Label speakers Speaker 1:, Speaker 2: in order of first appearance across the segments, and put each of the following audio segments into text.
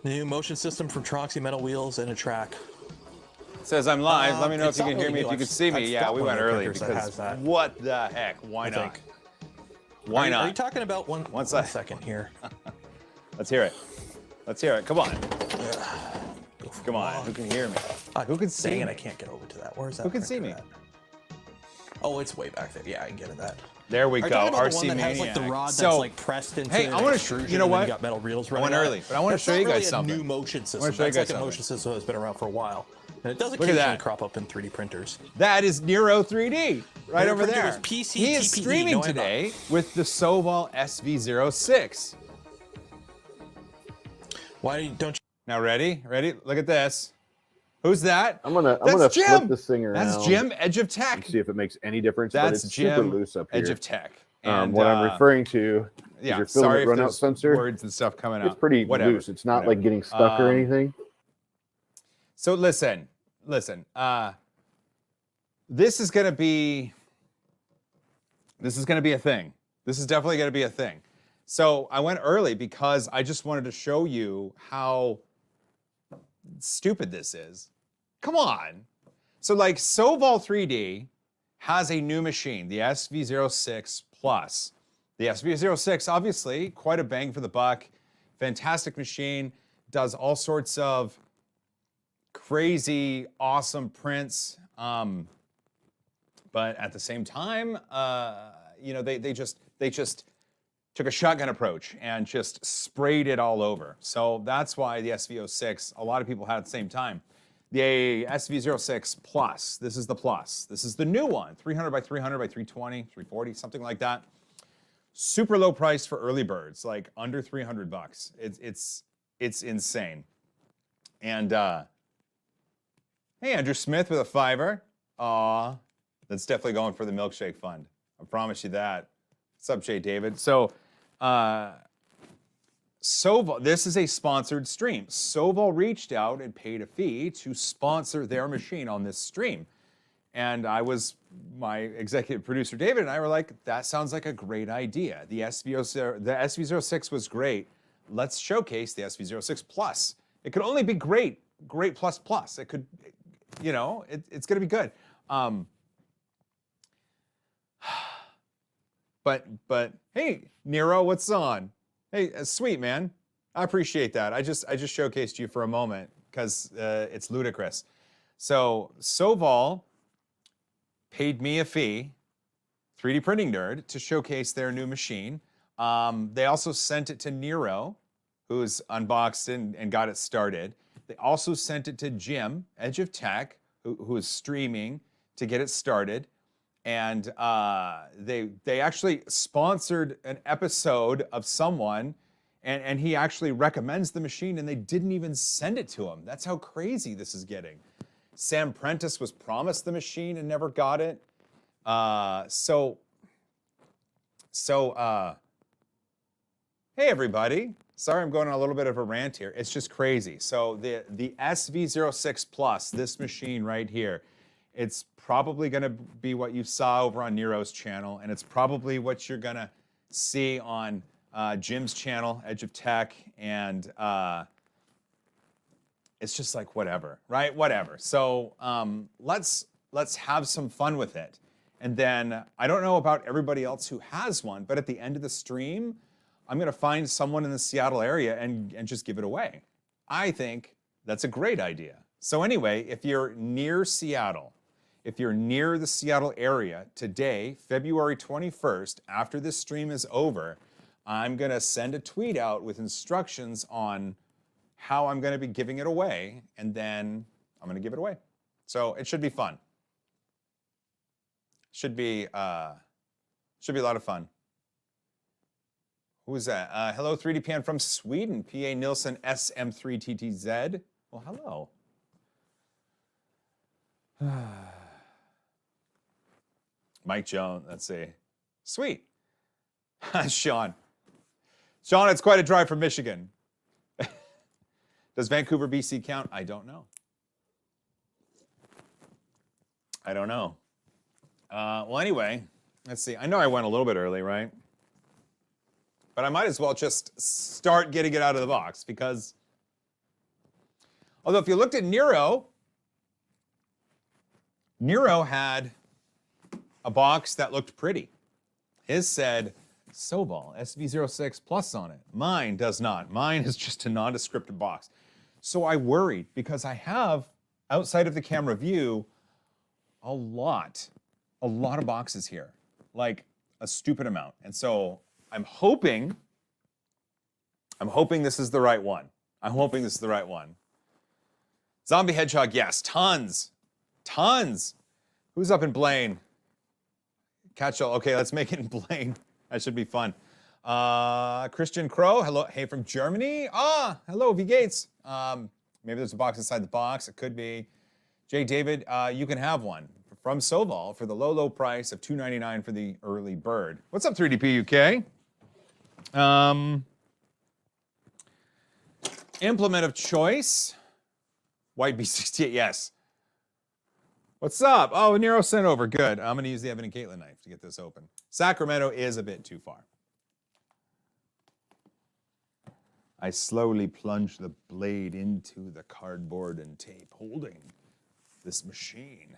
Speaker 1: New motion system from Troxy metal wheels and a track.
Speaker 2: Says I'm live. Let me know if you can hear me, if you
Speaker 1: I've-
Speaker 2: can see me.
Speaker 1: I've
Speaker 2: Yeah,
Speaker 1: got
Speaker 2: we
Speaker 1: one
Speaker 2: went
Speaker 1: of the
Speaker 2: early
Speaker 1: printers that
Speaker 2: because
Speaker 1: has that,
Speaker 2: what the heck? Why
Speaker 1: I
Speaker 2: not?
Speaker 1: think.
Speaker 2: Why not?
Speaker 1: Are you talking about one second here?
Speaker 2: Let's hear it. Let's hear it. Come on. Come on. Who can hear me? Who can see
Speaker 1: Dang
Speaker 2: me?
Speaker 1: it, I can't get over to that. Where's that?
Speaker 2: Who can see
Speaker 1: printer
Speaker 2: me?
Speaker 1: at? Oh, it's way back there. Yeah, I can get at that.
Speaker 2: There we
Speaker 1: Are you
Speaker 2: go.
Speaker 1: talking about the
Speaker 2: RC
Speaker 1: one that has like the
Speaker 2: Maniac.
Speaker 1: rod that's
Speaker 2: So,
Speaker 1: like pressed into
Speaker 2: hey, I wanna
Speaker 1: extrusion
Speaker 2: you know
Speaker 1: and then
Speaker 2: what?
Speaker 1: you got metal reels
Speaker 2: I
Speaker 1: running
Speaker 2: went
Speaker 1: on it?
Speaker 2: early, but I want to
Speaker 1: That's
Speaker 2: show
Speaker 1: not
Speaker 2: you
Speaker 1: really
Speaker 2: guys
Speaker 1: a
Speaker 2: something.
Speaker 1: new motion
Speaker 2: I
Speaker 1: system.
Speaker 2: wanna show you
Speaker 1: That's
Speaker 2: guys
Speaker 1: like a
Speaker 2: something.
Speaker 1: motion system that's been around for a while. And it does
Speaker 2: at
Speaker 1: occasionally
Speaker 2: that.
Speaker 1: crop up in 3D printers.
Speaker 2: That is Nero 3D, right
Speaker 1: Their
Speaker 2: over
Speaker 1: printer
Speaker 2: there.
Speaker 1: was PC
Speaker 2: He is
Speaker 1: TPE,
Speaker 2: streaming
Speaker 1: no
Speaker 2: today with the Sovol SV06.
Speaker 1: Why don't you?
Speaker 2: Now ready? Ready? Look at this. Who's that?
Speaker 3: I'm gonna
Speaker 2: That's
Speaker 3: flip
Speaker 2: Jim.
Speaker 3: this thing around.
Speaker 2: That's Jim, Edge of Tech.
Speaker 3: And see if it makes any difference.
Speaker 2: That's
Speaker 3: but it's
Speaker 2: Jim,
Speaker 3: super loose up here.
Speaker 2: Edge of Tech. And
Speaker 3: What I'm referring to is
Speaker 2: yeah,
Speaker 3: your
Speaker 2: sorry
Speaker 3: filament
Speaker 2: if
Speaker 3: runout
Speaker 2: there's
Speaker 3: sensor.
Speaker 2: words and stuff coming out.
Speaker 3: It's pretty
Speaker 2: Whatever.
Speaker 3: loose. It's not
Speaker 2: Whatever.
Speaker 3: like getting stuck or anything.
Speaker 2: So listen. This is gonna be a thing. This is definitely gonna be a thing. So I went early because I just wanted to show you how stupid this is. Come on. So like Sovol 3D has a new machine, the SV06 Plus. The SV06, obviously, quite a bang for the buck. Fantastic machine, does all sorts of crazy, awesome prints. But at the same time, you know, they just took a shotgun approach and just sprayed it all over. So that's why the SV06, a lot of people had at the same time. The SV06 Plus, this is the Plus. This is the new one, 300 by 300 by 320, 340, something like that. Super low price for early birds, like under 300 bucks. It's insane. And hey, Andrew Smith with a $5. Aw, that's definitely going for the milkshake fund. I promise you that. What's up, Jay David? So, Sovol, this is a sponsored stream. Sovol reached out and paid a fee to sponsor their machine on this stream. And my executive producer David and I were like, that sounds like a great idea. The SV06 was great. Let's showcase the SV06 Plus. It could only be great plus plus. It could, you know, it's gonna be good. But hey, Nero, what's on? Hey, sweet man, I appreciate that. I just showcased you for a moment because it's ludicrous. So Sovol paid me a fee, 3D Printing Nerd, to showcase their new machine. They also sent it to Nero, who's unboxed and got it started. They also sent it to Jim, Edge of Tech, who is streaming to get it started. And they actually sponsored an episode of someone, and he actually recommends the machine, and they didn't even send it to him. That's how crazy this is getting. Sam Prentice was promised the machine and never got it. Hey everybody. Sorry I'm going on a little bit of a rant here. It's just crazy. So the SV06 Plus, this machine right here, it's probably gonna be what you saw over on Nero's channel, and it's probably what you're gonna see on Jim's channel, Edge of Tech, and it's just like whatever, right? Whatever. So let's have some fun with it. And then I don't know about everybody else who has one, but at the end of the stream, I'm gonna find someone in the Seattle area and just give it away. I think that's a great idea. So anyway, if you're near Seattle, if you're near the Seattle area today, February 21st, after this stream is over, I'm gonna send a tweet out with instructions on how I'm gonna be giving it away, and then I'm gonna give it away. So it should be fun. Should be a lot of fun. Who is that? Hello, 3DPN from Sweden, PA Nilsson SM3TTZ. Well, hello. Mike Jones, let's see. Sweet. Sean. Sean, it's quite a drive from Michigan. Does Vancouver, BC count? I don't know. I don't know. Well, anyway, let's see. I know I went a little bit early, right? But I might as well just start getting it out of the box because Although if you looked at Nero had a box that looked pretty. His said Sovol SV06 Plus on it. Mine does not. Mine is just a nondescript box. So I worried because I have, outside of the camera view, a lot of boxes here. Like a stupid amount. And so I'm hoping this is the right one. I'm hoping this is the right one. Zombie Hedgehog, yes, tons. Who's up in Blaine? Catch-all, okay, let's make it in Blaine. That should be fun. Christian Crow, hello, hey, from Germany. Hello, V Gates. Maybe there's a box inside the box, it could be. Jay David, you can have one from Sovol for the low price of $2.99 for the early bird. What's up, 3DP UK? Implement of choice. White B68, yes. What's up? Oh, Nero sent over. Good. I'm going to use the Evan and Caitlin knife to get this open. Sacramento is a bit too far. I slowly plunge the blade into the cardboard and tape, holding this machine.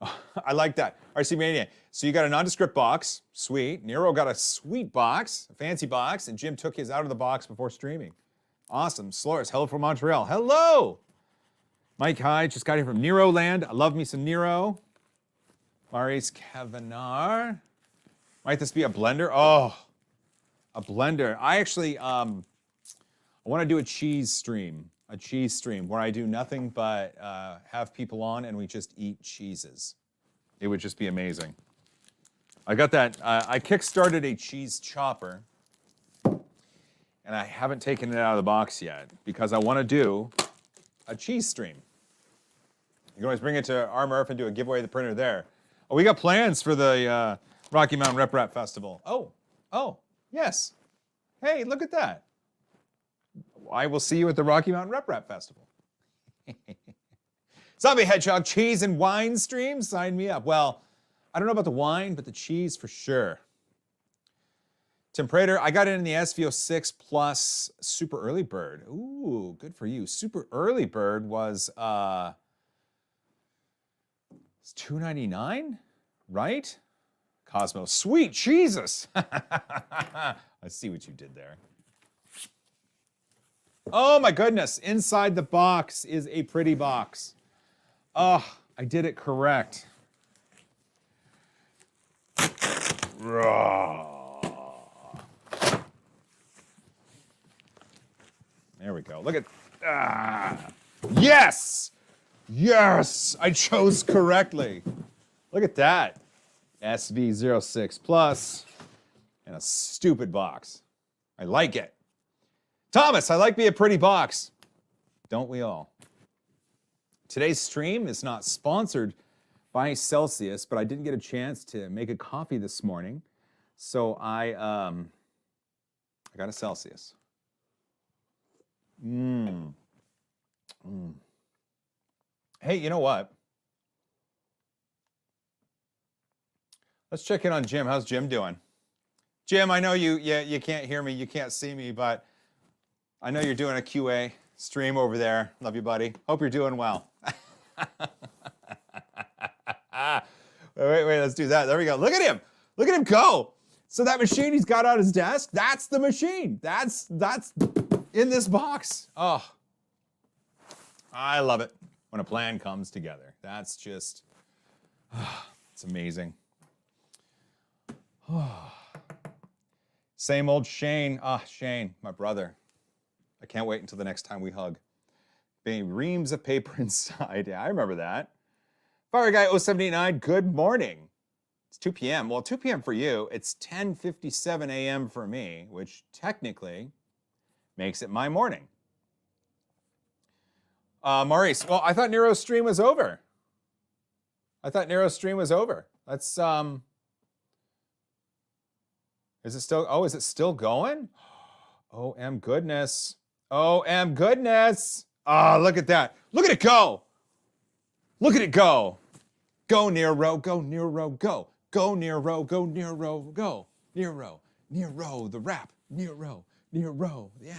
Speaker 2: Oh, I like that. RC Mania. So you got a nondescript box. Sweet. Nero got a sweet box, a fancy box, and Jim took his out of the box before streaming. Awesome. Slores, hello from Montreal. Hello! Mike, hi. Just got here from Nero Land. I love me some Nero. Maurice Kavanagh. Might this be a blender? Oh, a blender. I actually, I want to do a cheese stream where I do nothing but have people on and we just eat cheeses. It would just be amazing. I got that. I kickstarted a cheese chopper. And I haven't taken it out of the box yet because I want to do a cheese stream. You can always bring it to R-Murph and do a giveaway of the printer there. Oh, we got plans for the Rocky Mountain Rep Rap Festival. Oh, yes. Hey, look at that. I will see you at the Rocky Mountain Rep Rap Festival. Zombie Hedgehog, cheese and wine stream? Sign me up. Well, I don't know about the wine, but the cheese for sure. Tim Prater, I got it in the SV06 Plus Super Early Bird. Ooh, good for you. Super Early Bird was $2.99, right? Cosmo, sweet Jesus. I see what you did there. Oh my goodness, inside the box is a pretty box. Oh, I did it correct. There we go. Look at, yes! Yes! I chose correctly. Look at that. SV06 Plus and a stupid box. I like it. Thomas, I like me a pretty box. Don't we all? Today's stream is not sponsored by Celsius, but I didn't get a chance to make a coffee this morning, so I got a Celsius. Hey, you know what? Let's check in on Jim. How's Jim doing? Jim, I know you can't hear me, you can't see me, but I know you're doing a QA stream over there. Love you, buddy. Hope you're doing well. Wait, let's do that. There we go. Look at him. Look at him go. So that machine he's got on his desk, that's the machine. That's in this box. Oh, I love it when a plan comes together. That's just, it's amazing. Same old Shane. Shane, my brother. I can't wait until the next time we hug. Being reams of paper inside. Yeah, I remember that. Fire Guy 0789, good morning. It's 2 p.m. Well, 2 p.m. for you. It's 10:57 a.m. for me, which technically makes it my morning. Maurice, well, I thought Nero's stream was over. Let's, is it still going? OM goodness. OM goodness. Oh, look at that. Look at it go. Look at it go. Go, Nero, go, Nero, go. Go, Nero, go, Nero, go. Nero, Nero, the rap. Nero, yeah.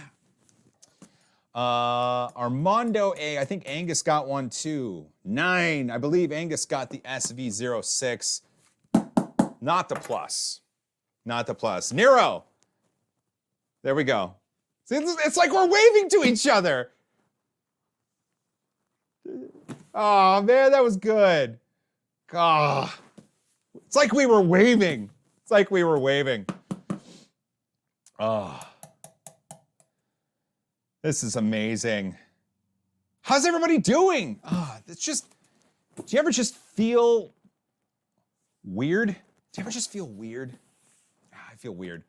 Speaker 2: Armando A, I think Angus got one too. 9, I believe Angus got the SV06. Not the plus. Not the plus. Nero. There we go. See, it's like we're waving to each other. Oh, man, that was good. God. It's like we were waving. It's like we were waving. Oh. This is amazing. How's everybody doing? It's just, do you ever just feel weird? Do you ever just feel weird? I feel weird.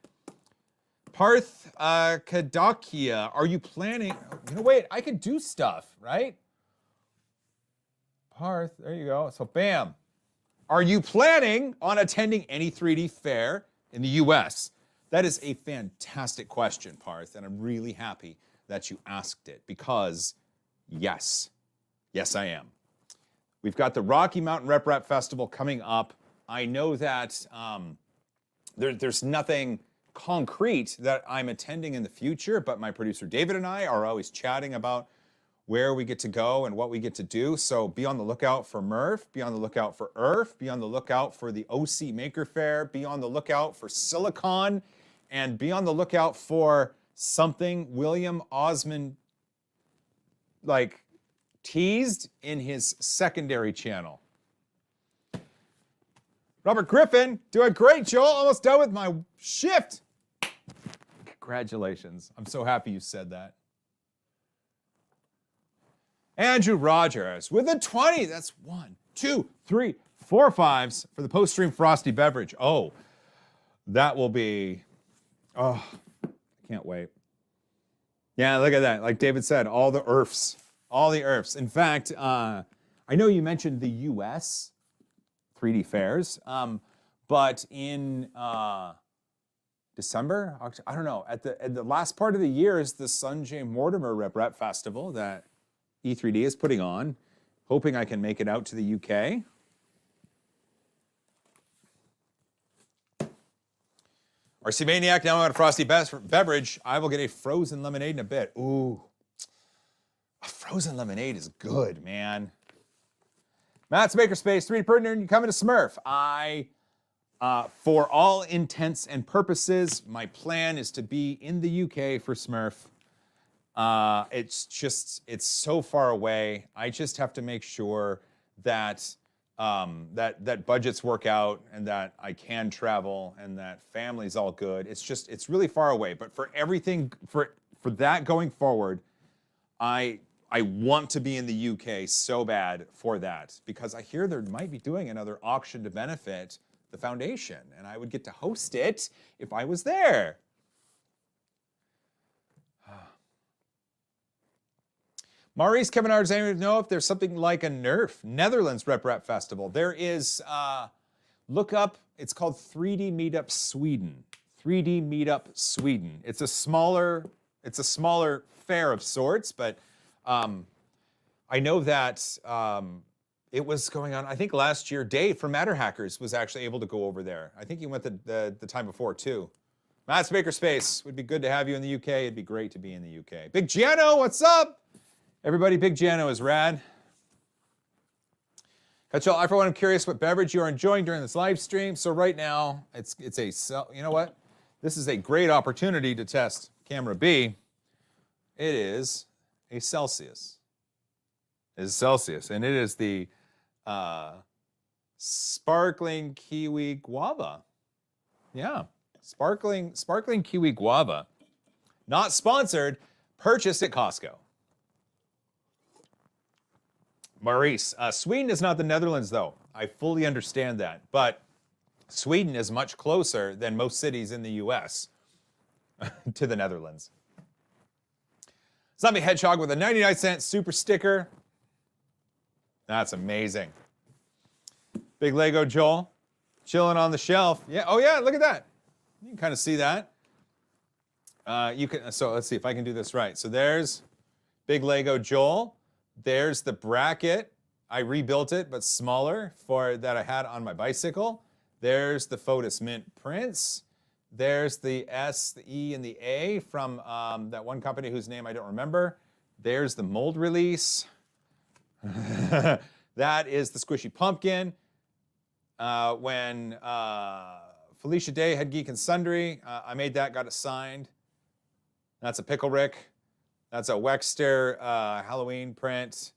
Speaker 2: Parth Kadakia, are you planning? Wait, I could do stuff, right? Parth, there you go. So bam. Are you planning on attending any 3D fair in the US? That is a fantastic question, Parth, and I'm really happy that you asked it because yes, I am. We've got the Rocky Mountain Rep Festival coming up. I know that there's nothing concrete that I'm attending in the future, but my producer David and I are always chatting about where we get to go and what we get to do. So be on the lookout for Murph, be on the lookout for IRF, be on the lookout for the OC Maker Fair, be on the lookout for Silicon, and be on the lookout for something William Osmond teased in his secondary channel. Robert Griffin, doing great, Joel. Almost done with my shift. Congratulations. I'm so happy you said that. Andrew Rogers with a 20. That's 1, 2, 3, 4 5s for the post-stream frosty beverage. Oh, that will be, I can't wait. Yeah, look at that. Like David said, all the IRFs. All the IRFs. In fact, I know you mentioned the US 3D fairs, but in December, I don't know, at the last part of the year is the Sanjay Mortimer Rep Festival that E3D is putting on, hoping I can make it out to the UK. RC Maniac, now on a frosty beverage. I will get a frozen lemonade in a bit. Ooh, a frozen lemonade is good, man. Matt's Makerspace, 3D Printer, and you coming to Smurf. For all intents and purposes, my plan is to be in the UK for Smurf. It's so far away. I just have to make sure that that budgets work out and that I can travel and that family's all good. It's really far away. But for everything, for that going forward, I want to be in the UK so bad for that because I hear they might be doing another auction to benefit the foundation, and I would get to host it if I was there. Maurice Kevin R. to know if there's something like a NERF, Netherlands Rep Festival. There is, look up, it's called 3D Meetup Sweden. 3D Meetup Sweden. It's a smaller fair of sorts, but I know that it was going on, I think last year, Dave from Matter Hackers was actually able to go over there. I think he went the time before too. Matt's Makerspace, would be good to have you in the UK. It'd be great to be in the UK. Big Giano, what's up? Everybody, Big Giano is rad. Kachel, I for one am curious what beverage you are enjoying during this live stream. So right now, you know what? This is a great opportunity to test camera B. It is a Celsius. It is Celsius, and it is the sparkling kiwi guava. Yeah, sparkling kiwi guava. Not sponsored, purchased at Costco. Maurice, Sweden is not the Netherlands, though. I fully understand that. But Sweden is much closer than most cities in the US to the Netherlands. Zombie Hedgehog with a 99-cent super sticker. That's amazing. Big Lego Joel, chilling on the shelf. Yeah. Oh, yeah, look at that. You can kind of see that. So let's see if I can do this right. So there's Big Lego Joel. There's the bracket. I rebuilt it, but smaller that I had on my bicycle. There's the Fotis Mint Prince. There's the S, the E, and the A from that one company whose name I don't remember. There's the mold release. That is the squishy pumpkin. When Felicia Day had Geek and Sundry, I made that, got it signed. That's a Pickle Rick. That's a Wexter Halloween print.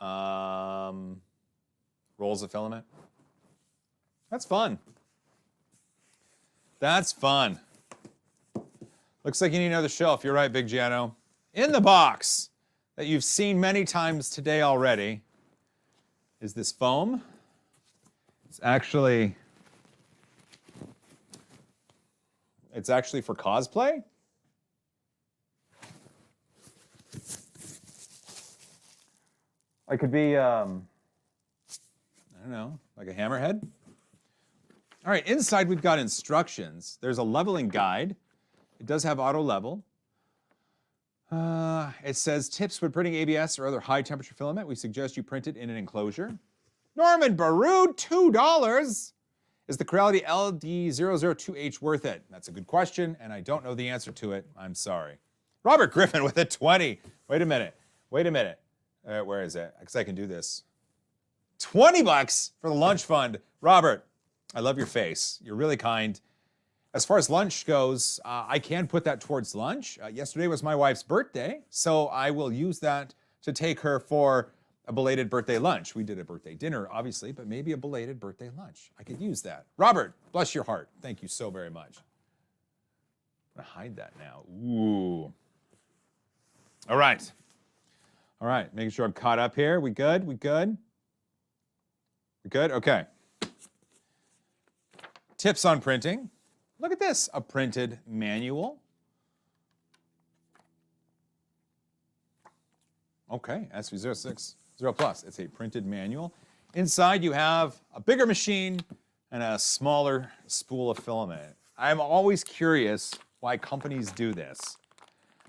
Speaker 2: Rolls of filament. That's fun. That's fun. Looks like you need another shelf. You're right, Big Jano. In the box that you've seen many times today already is this foam. It's actually for cosplay. It could be, I don't know, like a hammerhead. All right, inside we've got instructions. There's a leveling guide. It does have auto level. It says tips when printing ABS or other high temperature filament. We suggest you print it in an enclosure. Norman Baroud, $2. Is the Creality LD002H worth it? That's a good question, and I don't know the answer to it. I'm sorry. Robert Griffin with a 20. Wait a minute. Where is it? Because I can do this. $20 for the lunch fund. Robert, I love your face. You're really kind. As far as lunch goes, I can put that towards lunch. Yesterday was my wife's birthday, so I will use that to take her for a belated birthday lunch. We did a birthday dinner, obviously, but maybe a belated birthday lunch. I could use that. Robert, bless your heart. Thank you so very much. I'm going to hide that now. Ooh. All right. All right, making sure I'm caught up here. We good? We good? We good? Okay. Tips on printing. Look at this, a printed manual. Okay, SV06 Plus. It's a printed manual. Inside you have a bigger machine and a smaller spool of filament. I'm always curious why companies do this.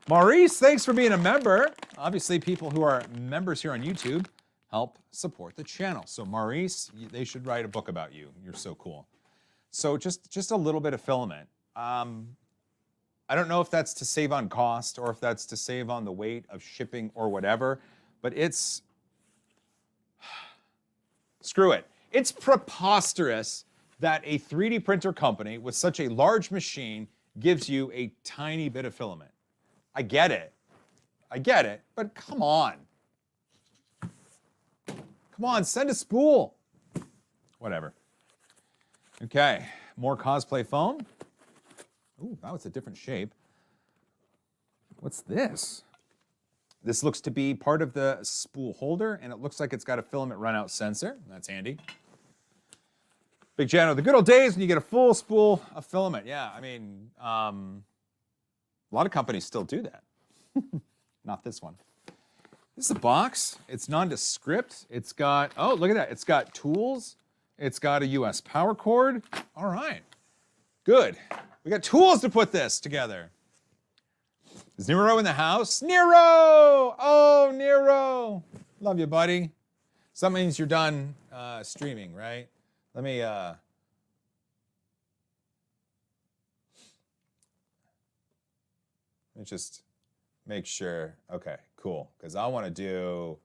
Speaker 2: Maurice, thanks for being a member. Obviously, people who are members here on YouTube help support the channel. So Maurice, they should write a book about you. You're so cool. So just a little bit of filament. I don't know if that's to save on cost or if that's to save on the weight of shipping or whatever, but it's, screw it. It's preposterous that a 3D printer company with such a large machine gives you a tiny bit of filament. I get it, but come on. Come on, send a spool. Whatever. Okay, more cosplay foam. Ooh, now it's a different shape. What's this? This looks to be part of the spool holder, and it looks like it's got a filament runout sensor. That's handy. Big Jano, the good old days when you get a full spool of filament. Yeah, I mean, a lot of companies still do that. Not this one. This is a box. It's nondescript. It's got, oh, look at that. It's got tools. It's got a US power cord. All right, good. We got tools to put this together. Is Nero in the house? Nero! Oh, Nero. Love you, buddy. So that means you're done streaming, right? Let me just make sure. Okay, cool. Because I want to do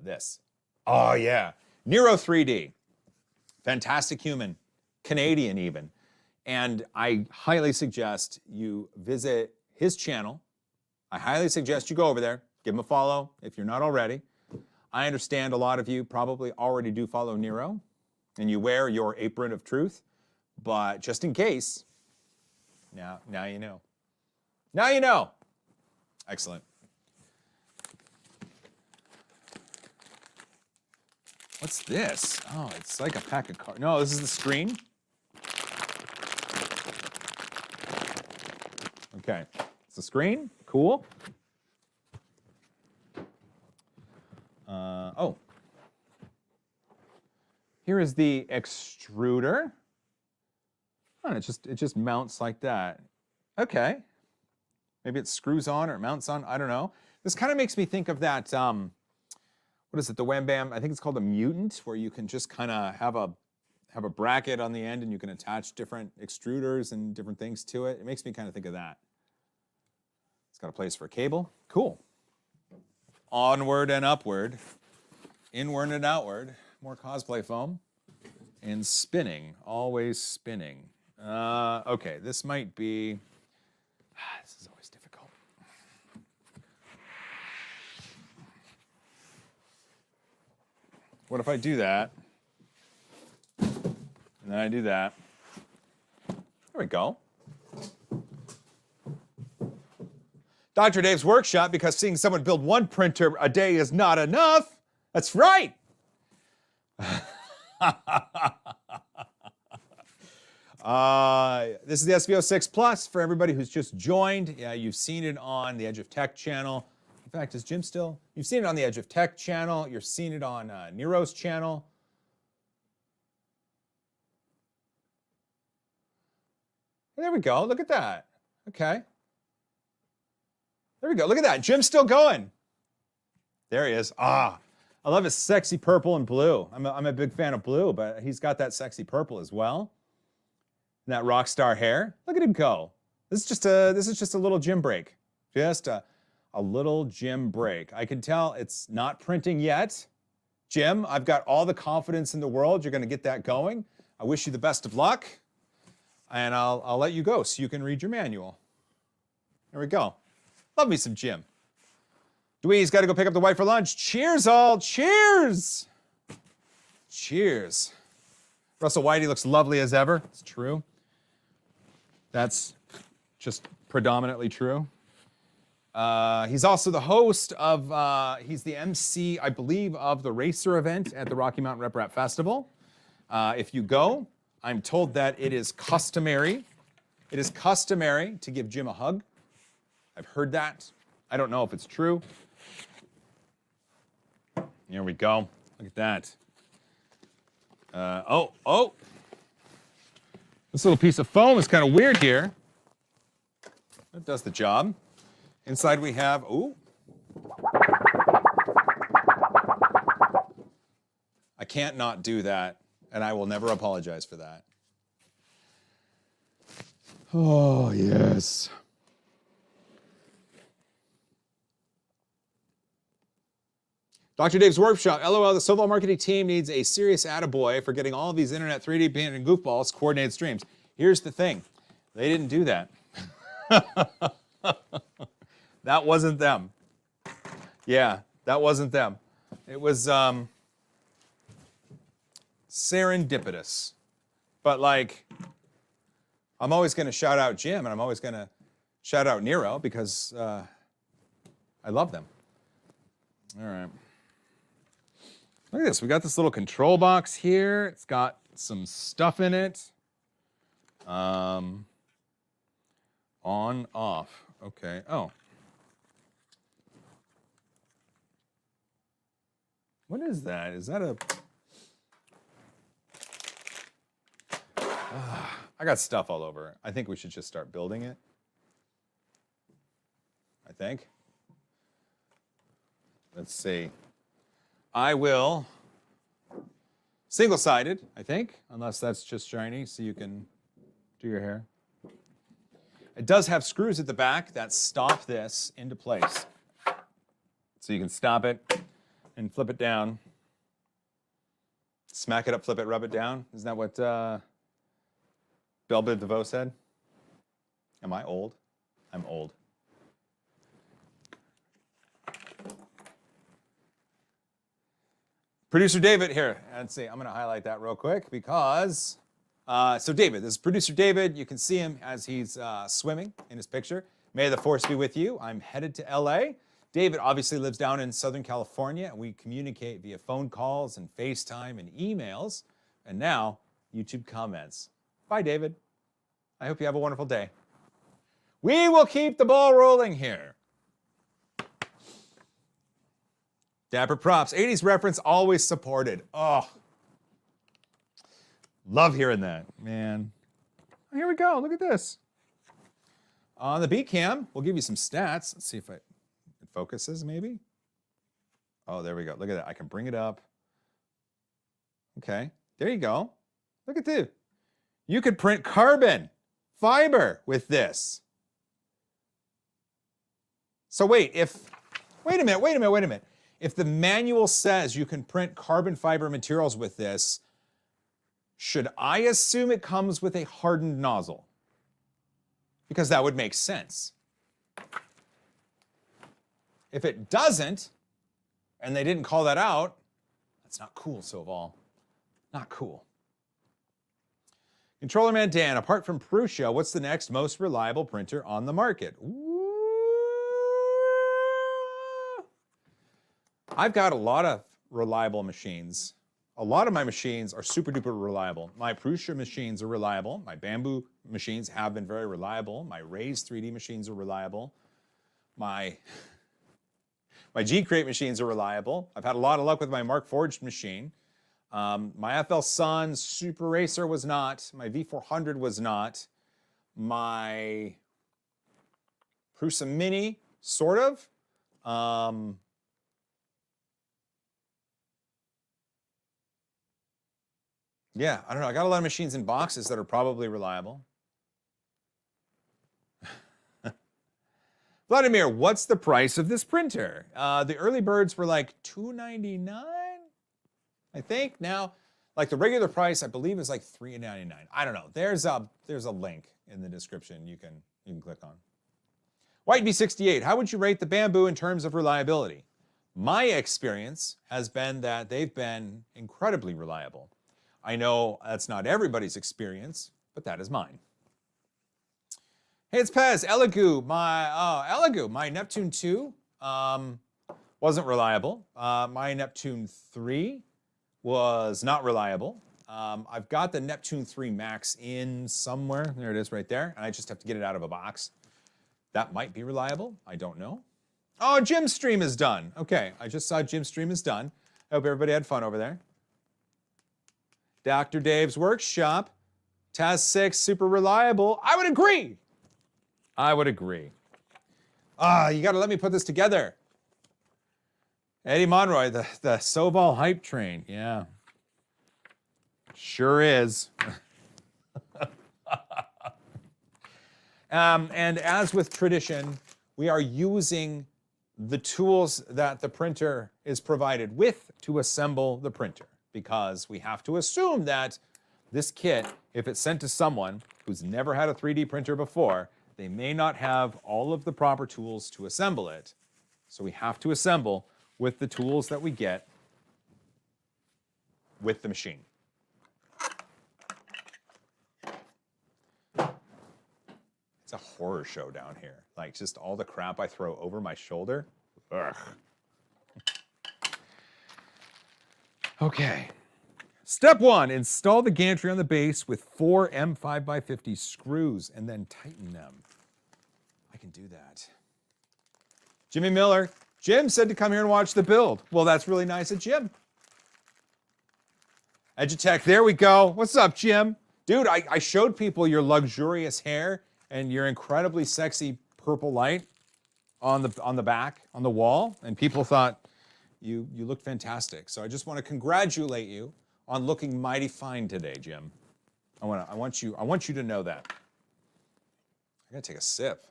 Speaker 2: this. Oh yeah, Nero 3D. Fantastic human, Canadian even. And I highly suggest you visit his channel. I highly suggest you go over there, give him a follow if you're not already. I understand a lot of you probably already do follow Nero, and you wear your apron of truth, but just in case, now you know. Now you know. Excellent. What's this? Oh, it's like a pack of cards. No, this is the screen. Okay, it's the screen. Cool. Oh. Here is the extruder. Oh, it just mounts like that. Okay. Maybe it screws on or it mounts on. I don't know. This kind of makes me think of that. What is it? The Wham Bam. I think it's called a Mutant, where you can just kind of have have a bracket on the end and you can attach different extruders and different things to it. It makes me kind of think of that. It's got a place for a cable. Cool. Onward and upward. Inward and outward. More cosplay foam. And spinning. Always spinning. Okay, this might be... This is always difficult. What if I do that? And then I do that. There we go. Dr. Dave's workshop, because seeing someone build one printer a day is not enough. That's right. This is the SV06 Plus for everybody who's just joined. Yeah, you've seen it on the Edge of Tech channel. In fact, is Jim still? You've seen it on the Edge of Tech channel. You're seeing it on Nero's channel. There we go. Look at that. Okay. There we go. Look at that. Jim's still going. There he is. Ah, I love his sexy purple and blue. I'm a big fan of blue, but he's got that sexy purple as well. And that rock star hair. Look at him go. This is just a little Jim break. Just a little Jim break. I can tell it's not printing yet. Jim, I've got all the confidence in the world. You're going to get that going. I wish you the best of luck. And I'll let you go so you can read your manual. There we go. Love me some Jim. Dwee's got to go pick up the wife for lunch. Cheers, all. Cheers. Cheers. Russell Whitey looks lovely as ever. It's true. That's just predominantly true. He's also the host of, he's the MC, I believe, of the Racer event at the Rocky Mountain Rep Rap Festival. If you go, I'm told that it is customary. It is customary to give Jim a hug. I've heard that. I don't know if it's true. Here we go. Look at that. Oh. This little piece of foam is kind of weird here. It does the job. Inside we have, ooh. I can't not do that, and I will never apologize for that. Oh, yes. Dr. Dave's Workshop. LOL, the Sovol marketing team needs a serious attaboy for getting all of these internet 3D painted goofballs coordinated streams. Here's the thing. They didn't do that. That wasn't them. Yeah, that wasn't them. It was serendipitous. But like, I'm always going to shout out Jim, and I'm always going to shout out Nero because I love them. All right. Look at this. We got this little control box here. It's got some stuff in it. On, off. Okay. Oh. What is that? Is that a... I got stuff all over. I think we should just start building it. I think. Let's see. I will single-sided, I think, unless that's just shiny so you can do your hair. It does have screws at the back that stop this into place. So you can stop it and flip it down. Smack it up, flip it, rub it down. Isn't that what Belle Biv DeVoe said? Am I old? I'm old. Producer David, here, let's see, I'm going to highlight that real quick because, so David, this is Producer David. You can see him as he's swimming in his picture. May the force be with you. I'm headed to LA. David obviously lives down in Southern California, and we communicate via phone calls and FaceTime and emails, and now YouTube comments. Bye, David. I hope you have a wonderful day. We will keep the ball rolling here. Dapper props, 80s reference always supported. Oh, love hearing that, man. Here we go, look at this. On the beat cam, we'll give you some stats. Let's see if it focuses maybe. Oh, there we go, look at that. I can bring it up. Okay, there you go. Look at this. You could print carbon fiber with this. So wait a minute. If the manual says you can print carbon fiber materials with this, should I assume it comes with a hardened nozzle? Because that would make sense. If it doesn't, and they didn't call that out, that's not cool, Sovol. Not cool. Controller Man Dan, apart from Prusa, what's the next most reliable printer on the market? Ooh. I've got a lot of reliable machines. A lot of my machines are super duper reliable. My Prusa machines are reliable. My Bamboo machines have been very reliable. My Raise 3D machines are reliable. My G-Crate machines are reliable. I've had a lot of luck with my Mark Forged machine. My FL Sun Super Racer was not. My V400 was not. My Prusa Mini, sort of. Yeah, I don't know. I got a lot of machines in boxes that are probably reliable. Vladimir, what's the price of this printer? The early birds were like $2.99, I think. Now, like the regular price, I believe is like $3.99. I don't know. There's a link in the description you can click on. Whiteby68, how would you rate the Bamboo in terms of reliability? My experience has been that they've been incredibly reliable. I know that's not everybody's experience, but that is mine. Hey, it's Pez. Elegoo, my Neptune 2 wasn't reliable. My Neptune 3 was not reliable. I've got the Neptune 3 Max in somewhere. There it is right there. And I just have to get it out of a box. That might be reliable. I don't know. Oh, Jim's stream is done. Okay, I just saw Jim's stream is done. I hope everybody had fun over there. Dr. Dave's Workshop, TAS 6, super reliable. I would agree. I would agree. You got to let me put this together. Eddie Monroy, the Sovol hype train. Yeah. Sure is. And as with tradition, we are using the tools that the printer is provided with to assemble the printer, because we have to assume that this kit, if it's sent to someone who's never had a 3D printer before, they may not have all of the proper tools to assemble it. So we have to assemble with the tools that we get with the machine. It's a horror show down here. Like, just all the crap I throw over my shoulder. Ugh. Okay. Step 1, install the gantry on the base with 4 M5x50 screws and then tighten them. I can do that. Jimmy Miller. Jim said to come here and watch the build. Well, that's really nice of Jim. Edutech, there we go. What's up, Jim? Dude, I showed people your luxurious hair and your incredibly sexy purple light on the back, on the wall, and people thought you looked fantastic. So I just want to congratulate you on looking mighty fine today, Jim. I want you to know that. I gotta take a sip.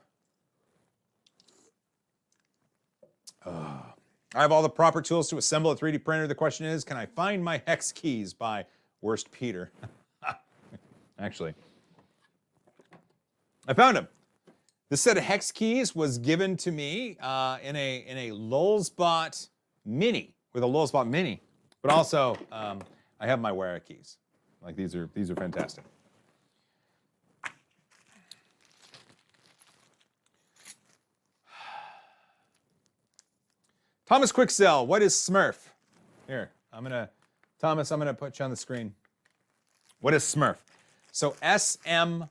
Speaker 2: I have all the proper tools to assemble a 3D printer. The question is, can I find my hex keys by Worst Peter? Actually, I found them. This set of hex keys was given to me in a Lulzbot Mini, with a Lulzbot Mini, but also I have my Wera keys. Like, these are fantastic. Thomas Quicksell, what is Smurf? Here, Thomas, I'm gonna put you on the screen. What is Smurf? So SMRRF.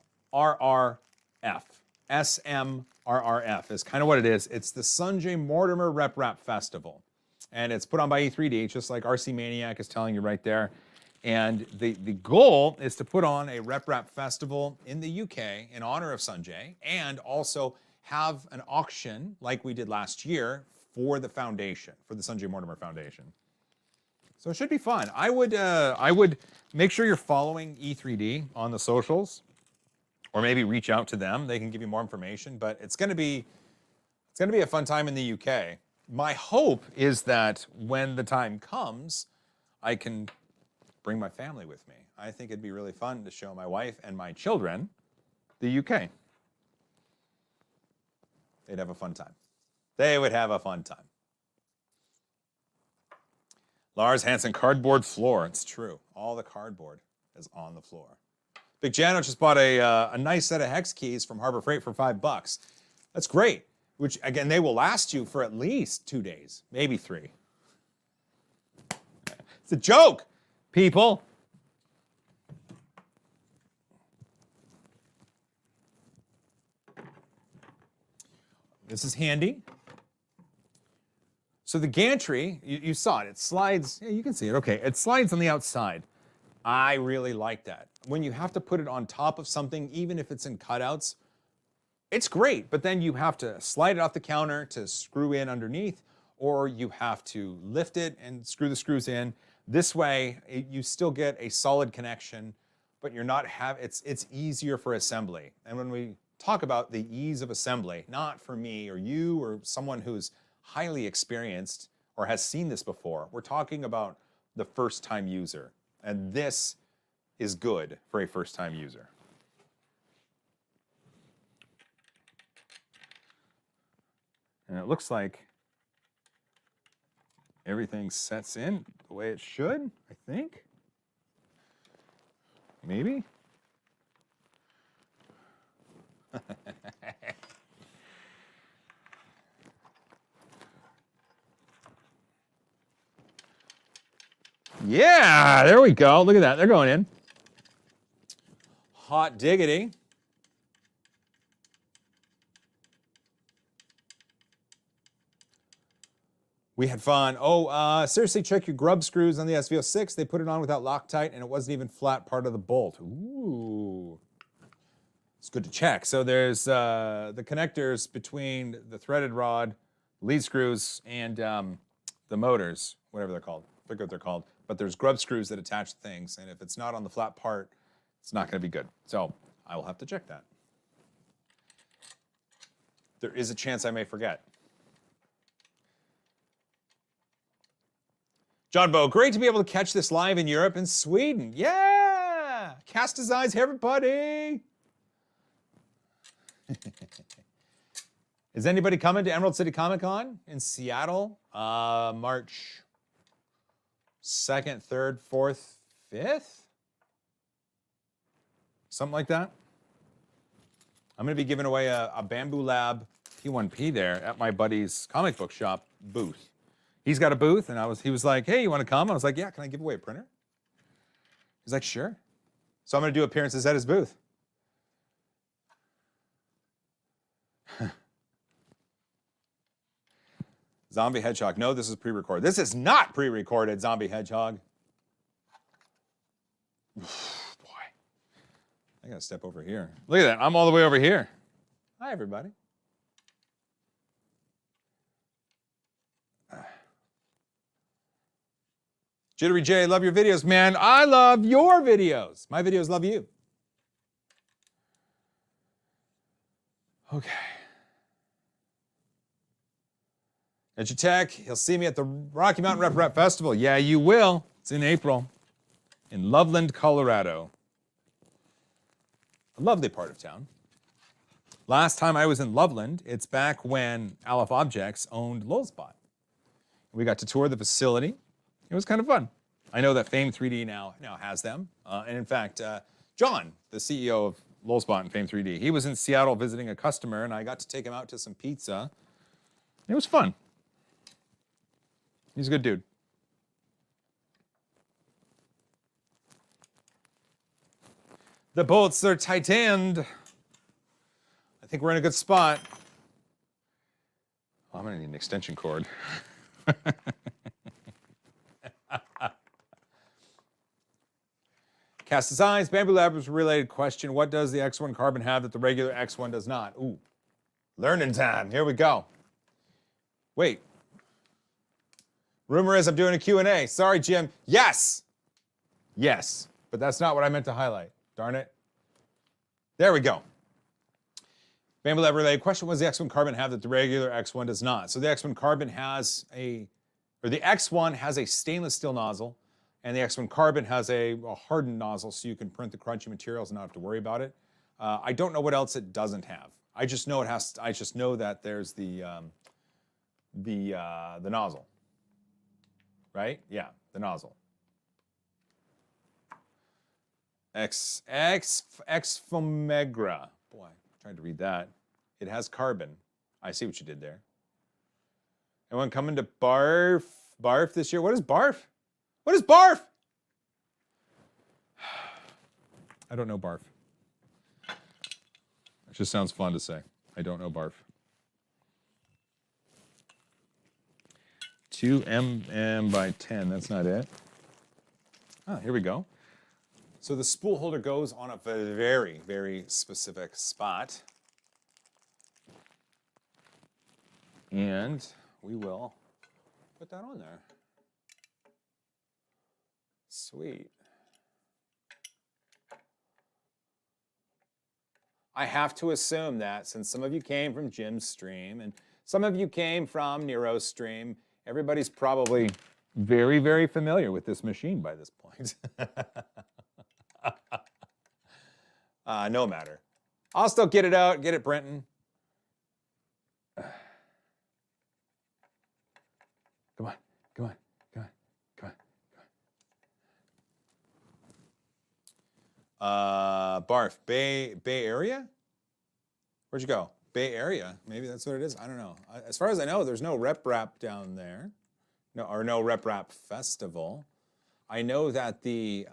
Speaker 2: SMRRF is kind of what it is. It's the Sanjay Mortimer Rep Rap Festival. And it's put on by E3D, just like RC Maniac is telling you right there. And the goal is to put on a Rep Rap Festival in the UK in honor of Sanjay, and also have an auction like we did last year for the foundation, for the Sanjay Mortimer Foundation. So it should be fun. I would make sure you're following E3D on the socials, or maybe reach out to them. They can give you more information. But it's going to be a fun time in the UK. My hope is that when the time comes, I can bring my family with me. I think it'd be really fun to show my wife and my children the UK. They'd have a fun time. They would have a fun time. Lars Hansen, cardboard floor. It's true. All the cardboard is on the floor. Big Jano just bought a nice set of hex keys from Harbor Freight for $5. That's great. Which, again, they will last you for at least 2 days, maybe 3. It's a joke, people. This is handy. So the gantry, you saw it. It slides. Yeah, you can see it. Okay, it slides on the outside. I really like that. When you have to put it on top of something, even if it's in cutouts, it's great. But then you have to slide it off the counter to screw in underneath, or you have to lift it and screw the screws in. This way, you still get a solid connection, but you're not it's easier for assembly. And when we talk about the ease of assembly, not for me or you or someone who's highly experienced or has seen this before, we're talking about the first-time user. And this is good for a first-time user. And it looks like everything sets in the way it should, I think. Maybe? Yeah, there we go. Look at that. They're going in. Hot diggity. We had fun. Oh, seriously, check your grub screws on the SV06. They put it on without Loctite, and it wasn't even flat part of the bolt. Ooh. It's good to check. So there's the connectors between the threaded rod, lead screws, and the motors, whatever they're called. I forget what they're called. But there's grub screws that attach things, and if it's not on the flat part, it's not going to be good. So I will have to check that. There is a chance I may forget. John Bow, great to be able to catch this live in Europe and Sweden. Yeah! Cast his eyes, everybody! Is anybody coming to Emerald City Comic Con in Seattle? March 2nd, 3rd, 4th, 5th? Something like that. I'm going to be giving away a Bamboo Lab P1P there at my buddy's comic book shop booth. He's got a booth, and he was like, hey, you want to come? I was like, yeah, can I give away a printer? He's like, sure. So I'm going to do appearances at his booth. Zombie Hedgehog. No, this is pre-recorded. This is not pre-recorded, Zombie Hedgehog. Boy. I got to step over here. Look at that. I'm all the way over here. Hi, everybody. Jittery J, love your videos, man. I love your videos. My videos love you. Okay. Edutech, he'll see me at the Rocky Mountain Rep Festival. Yeah, you will. It's in April in Loveland, Colorado. A lovely part of town. Last time I was in Loveland, it's back when Aleph Objects owned Lulzbot. We got to tour the facility. It was kind of fun. I know that Fame 3D now has them. And in fact, John, the CEO of Lulzbot and Fame 3D, he was in Seattle visiting a customer, and I got to take him out to some pizza. It was fun. He's a good dude. The bolts are tightened. I think we're in a good spot. Oh, I'm gonna need an extension cord. Cast his eyes. Bamboo Labs related question. What does the X1 carbon have that the regular X1 does not? Ooh. Learning time. Here we go. Wait. Rumor is I'm doing a Q&A. Sorry, Jim. Yes. Yes. But that's not what I meant to highlight. Darn it. There we go. Bamble Everlay, question was the X1 carbon have that the regular X1 does not? So the X1 carbon has the X1 has a stainless steel nozzle, and the X1 carbon has a hardened nozzle, so you can print the crunchy materials and not have to worry about it. I don't know what else it doesn't have. I just know it has. I just know that there's the nozzle, right? Yeah, the nozzle. Exfomegra. Boy, I tried to read that. It has carbon. I see what you did there. Anyone coming to Barf this year? What is Barf? What is Barf? I don't know Barf. It just sounds fun to say. I don't know Barf. 2 mm by 10, that's not it. Ah, here we go. So the spool holder goes on a very, very specific spot. And we will put that on there. Sweet. I have to assume that since some of you came from Jim's stream and some of you came from Nero's stream, everybody's probably very, very familiar with this machine by this point. No matter. I'll still get it out, get it printing. Come on, come on, come on, come on, come on. Barf, Bay Area? Where'd you go? Bay Area, maybe that's what it is. I don't know. As far as I know, there's no Rep Rap down there, no Rep Rap Festival. I know that the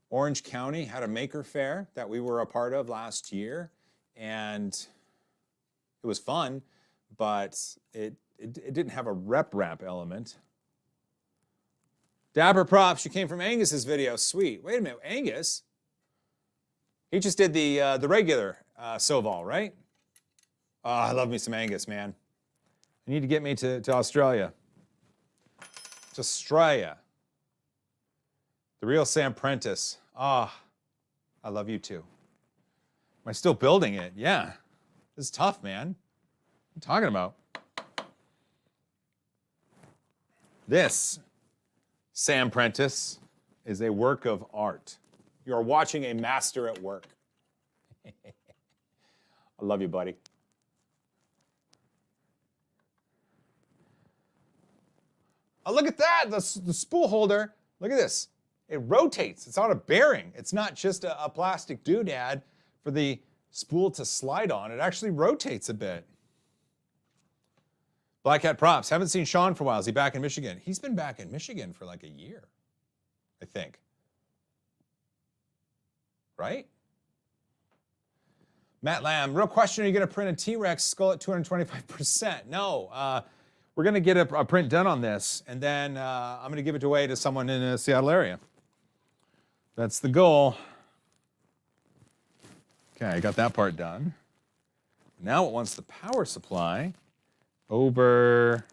Speaker 2: Orange County had a maker fair that we were a part of last year, and it was fun, but it didn't have a Rep Rap element. Dapper Props, you came from Angus's video. Sweet. Wait a minute, Angus? He just did the regular Sovol, right? Oh, I love me some Angus, man. You need to get me to Australia. To Australia. The real Sam Prentice. Ah, I love you too. Am I still building it? Yeah. This is tough, man. What are you talking about? This, Sam Prentice, is a work of art. You are watching a master at work. I love you, buddy. Oh, look at that, the spool holder. Look at this. It rotates. It's on a bearing. It's not just a plastic doodad for the spool to slide on. It actually rotates a bit. Black Hat Props. Haven't seen Sean for a while. Is he back in Michigan? He's been back in Michigan for like a year, I think. Right? Matt Lamb, real question, are you going to print a T-Rex skull at 225%? No. We're going to get a print done on this, and then I'm going to give it away to someone in the Seattle area. That's the goal. Okay, I got that part done. Now it wants the power supply over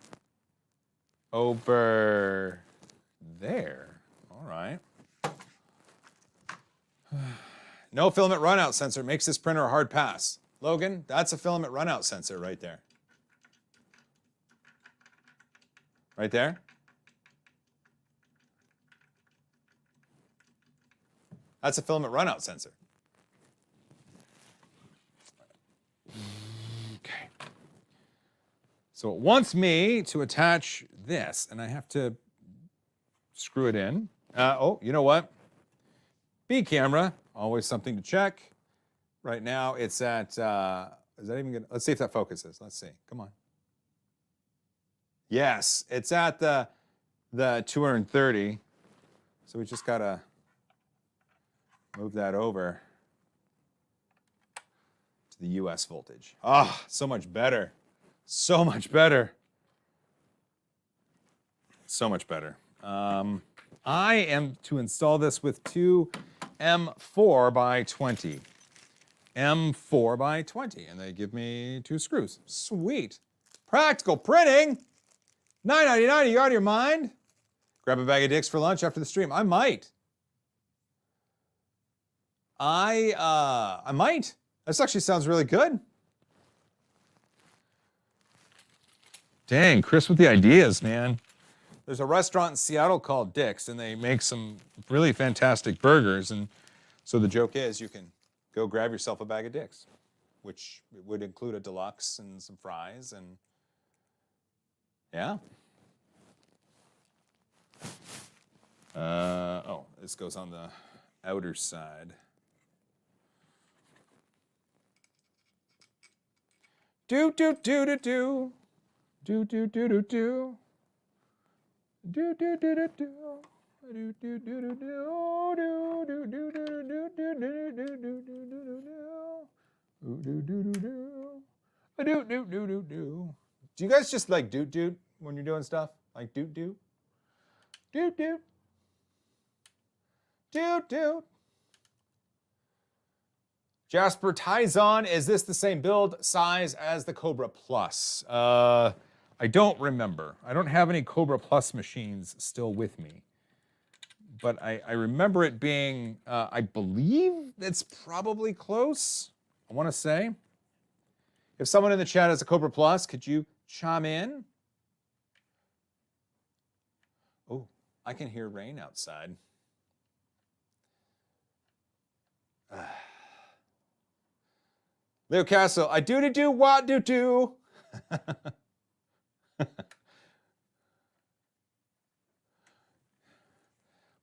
Speaker 2: there. All right. No filament runout sensor makes this printer a hard pass. Logan, that's a filament runout sensor right there. Right there. That's a filament runout sensor. Okay. So it wants me to attach this, and I have to screw it in. Oh, you know what? B camera, always something to check. Right now it's at, is that even gonna, let's see if that focuses. Let's see, come on. Yes, it's at the 230. So we just gotta move that over to the US voltage. Ah, so much better. So much better. So much better. I am to install this with two M4 by 20. M4 by 20, and they give me 2 screws. Sweet. Practical printing? $9.99, are you out of your mind? Grab a bag of dicks for lunch after the stream. I might. I might. This actually sounds really good. Dang, Chris with the ideas, man. There's a restaurant in Seattle called Dick's, and they make some really fantastic burgers. And so the joke is you can go grab yourself a bag of dicks, which would include a deluxe and some fries. And yeah. Oh, this goes on the outer side. Do, do, do, do, do. Do, do, do, do, do. Do do do do do do do do do do do do do do do do do. Do you guys just like doot doot when you're doing stuff? Like doot doot? Doot doot. Doot doot. Jasper Tyzon, is this the same build size as the Cobra Plus? I don't remember. I don't have any Cobra Plus machines still with me. But I remember it being, I believe it's probably close, I want to say. If someone in the chat has a Cobra Plus, could you chime in? Oh, I can hear rain outside. Leo Castle, I do what do.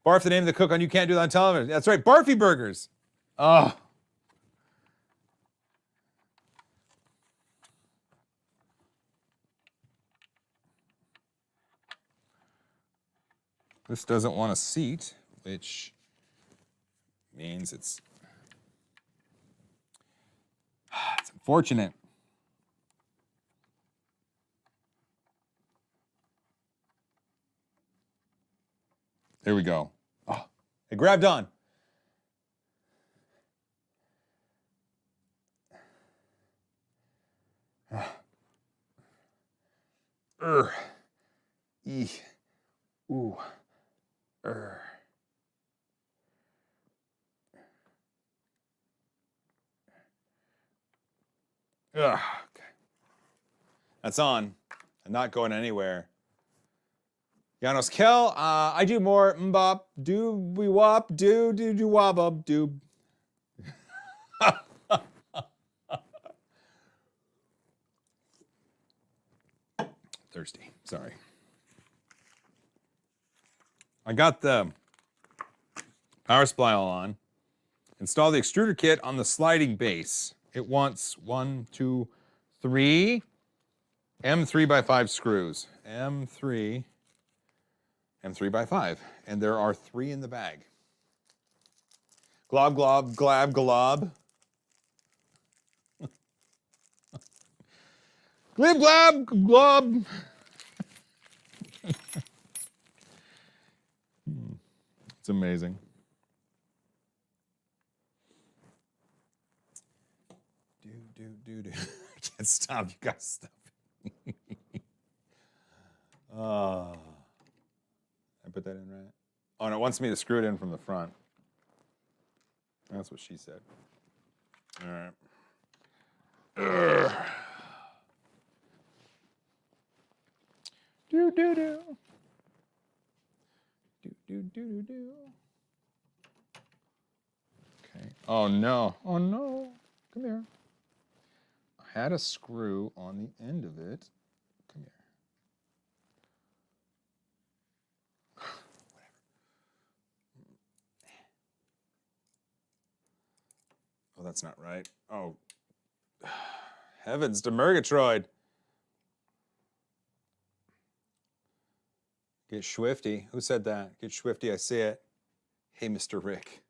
Speaker 2: Barf, the name of the cook on You Can't Do That on Television. That's right, Barfy Burgers. Oh. This doesn't want a seat, which means it's unfortunate. There we go. Oh, it grabbed on. E. Ooh. Okay. That's on. I'm not going anywhere. Janos Kel, I do more mbop, do we wop, do wab up, do. Thirsty, sorry. I got the power supply all on. Install the extruder kit on the sliding base. It wants 1, 2, 3 M3 by 5 screws. M3 by 5. And there are 3 in the bag. Glob, glob, glab, glob. Glib, glab, glob. It's amazing. Do. I can't stop. You guys stop. I put that in right. Oh, and it wants me to screw it in from the front. That's what she said. All right. Do. Okay. Oh no. Oh no. Come here. I had a screw on the end of it. Come here. Oh, that's not right. Oh. Heavens to Murgatroyd. Get Schwifty. Who said that? Get Schwifty, I see it. Hey, Mr. Rick.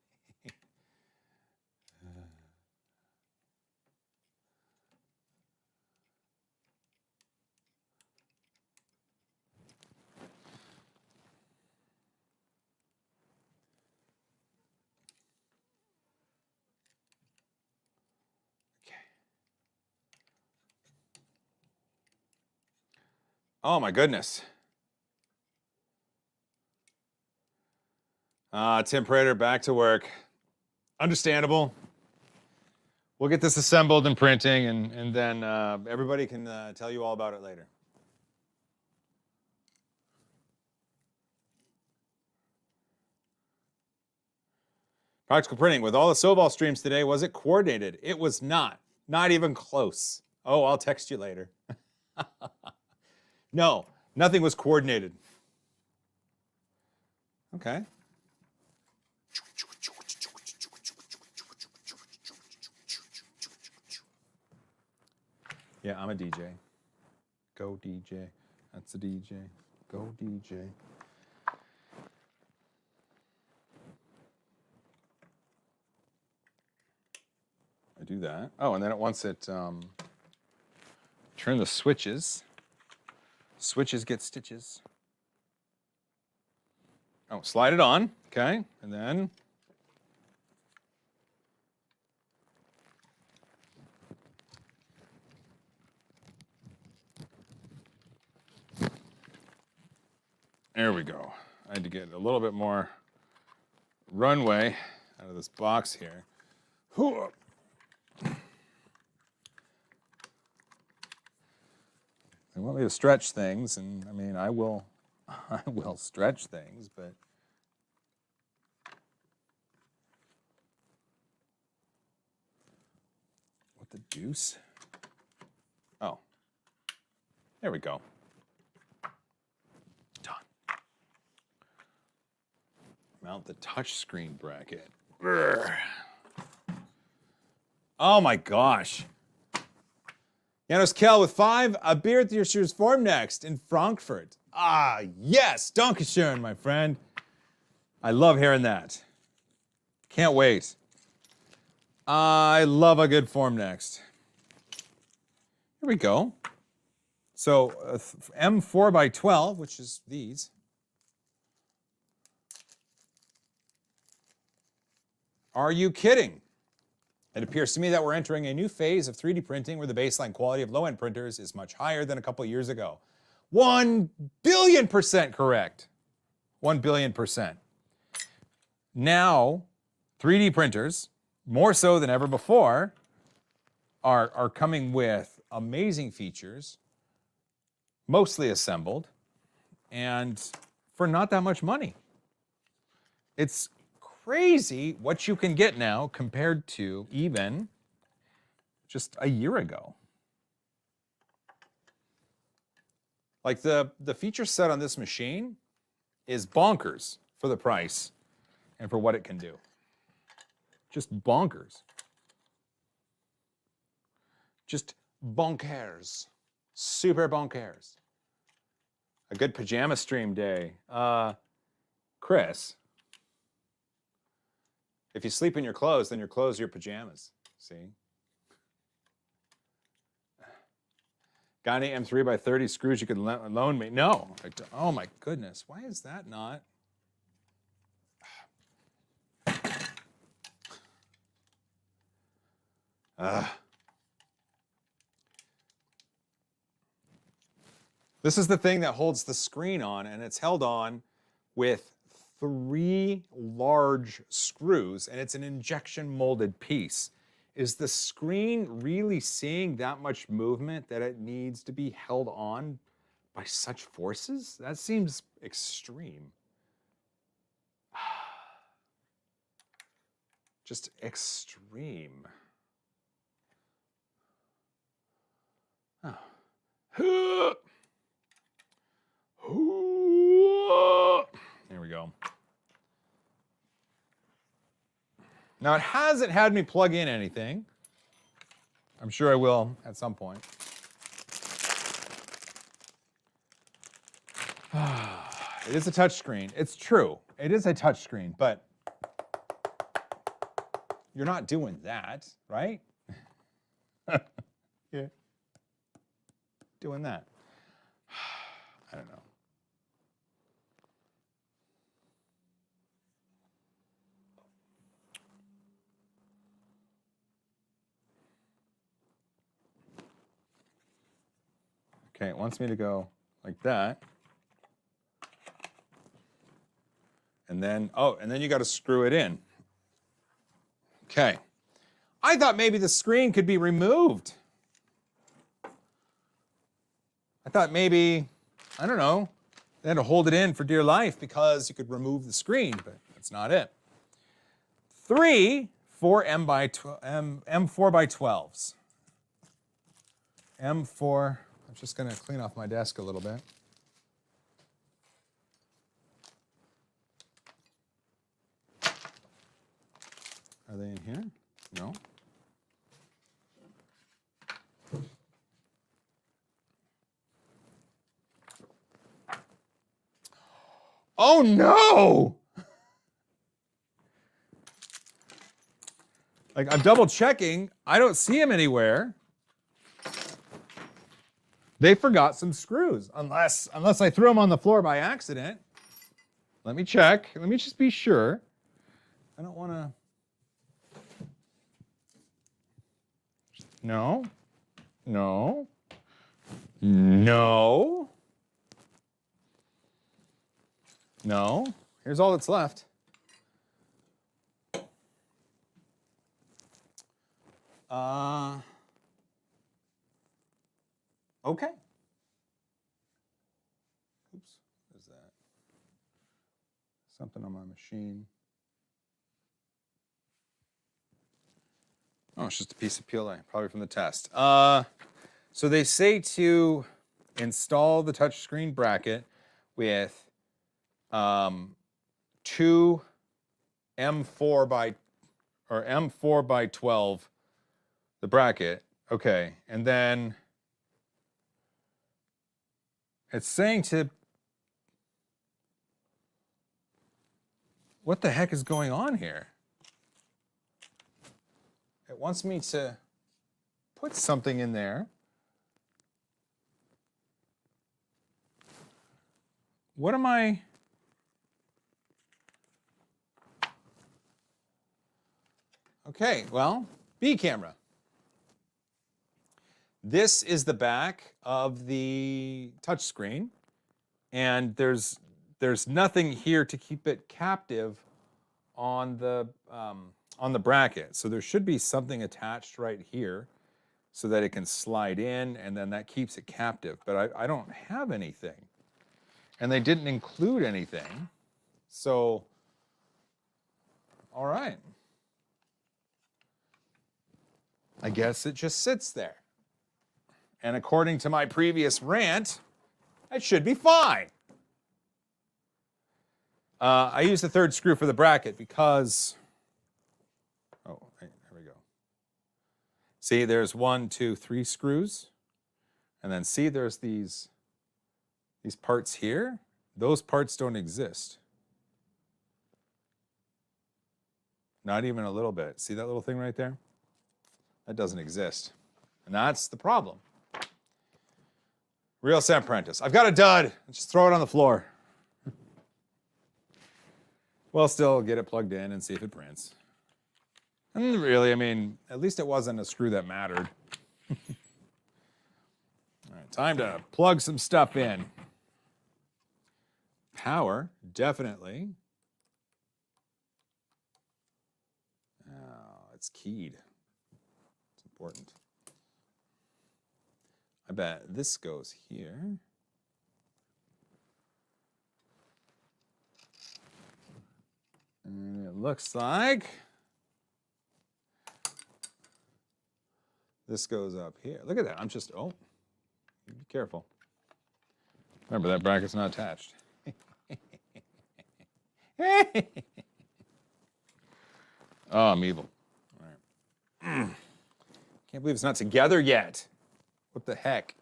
Speaker 2: Oh my goodness. Tim Prater back to work. Understandable. We'll get this assembled and printing, and then everybody can tell you all about it later. Practical printing. With all the Sovol streams today, was it coordinated? It was not. Not even close. Oh, I'll text you later. No, nothing was coordinated. Okay. Yeah, I'm a DJ. Go DJ. That's a DJ. Go DJ. I do that. Oh, and then once it turn the switches. Switches get stitches. Oh, slide it on. Okay, and then there we go. I had to get a little bit more runway out of this box here. Hoo-up. They want me to stretch things, and I mean, I will stretch things, but what the deuce? Oh, there we go. Done. Mount the touchscreen bracket. Brr. Oh my gosh. Janos Kell with 5. A beer at your shoes form next in Frankfurt. Ah, yes. Dankeschön, my friend. I love hearing that. Can't wait. I love a good form next. Here we go. So M4 by 12, which is these. Are you kidding? It appears to me that we're entering a new phase of 3D printing where the baseline quality of low-end printers is much higher than a couple of years ago. 1 billion% correct. 1 billion%. Now, 3D printers, more so than ever before, are coming with amazing features, mostly assembled, and for not that much money. It's crazy what you can get now compared to even just a year ago. Like the feature set on this machine is bonkers for the price and for what it can do. Just bonkers. Just bonkers. Super bonkers. A good pajama stream day. Chris, if you sleep in your clothes, then your clothes are your pajamas. See? Got any M3 by 30 screws you could loan me? No. Oh my goodness. Why is that not? This is the thing that holds the screen on, and it's held on with 3 large screws, and it's an injection molded piece. Is the screen really seeing that much movement that it needs to be held on by such forces? That seems extreme. Just extreme. Oh. There we go. Now, it hasn't had me plug in anything. I'm sure I will at some point. It is a touchscreen. It's true. It is a touchscreen, but you're not doing that, right? Yeah. Doing that. I don't know. Okay, it wants me to go like that. And then, oh, and then you got to screw it in. Okay. I thought maybe the screen could be removed. I thought maybe, I don't know, they had to hold it in for dear life because you could remove the screen, but that's not it. 3 M4 by 12s. M4, I'm just going to clean off my desk a little bit. Are they in here? No. Oh no! Like, I'm double checking. I don't see them anywhere. They forgot some screws, unless I threw them on the floor by accident. Let me check. Let me just be sure. I don't want to. No. No. No. No. Here's all that's left. Okay. Oops. What is that? Something on my machine. Oh, it's just a piece of PLA, probably from the test. So they say to install the touchscreen bracket with 2 M4 by 12, the bracket. Okay, and then it's saying to, what the heck is going on here? It wants me to put something in there. What am I? Okay, well, B camera. This is the back of the touchscreen, and there's nothing here to keep it captive on the bracket. So there should be something attached right here so that it can slide in, and then that keeps it captive. But I don't have anything, and they didn't include anything. So, all right. I guess it just sits there. And according to my previous rant, it should be fine. I used the third screw for the bracket because, oh, there we go. See, there's 1, 2, 3 screws. And then see, there's these parts here. Those parts don't exist. Not even a little bit. See that little thing right there? That doesn't exist. And that's the problem. Real Sam Prentice. I've got a dud. Just throw it on the floor. Well, still get it plugged in and see if it prints. And really, I mean, at least it wasn't a screw that mattered. All right, time to plug some stuff in. Power, definitely. Oh, it's keyed. It's important. I bet this goes here. And it looks like this goes up here. Look at that. I'm just, oh, be careful. Remember, that bracket's not attached. Oh, I'm evil. All right. Can't believe it's not together yet. What the heck?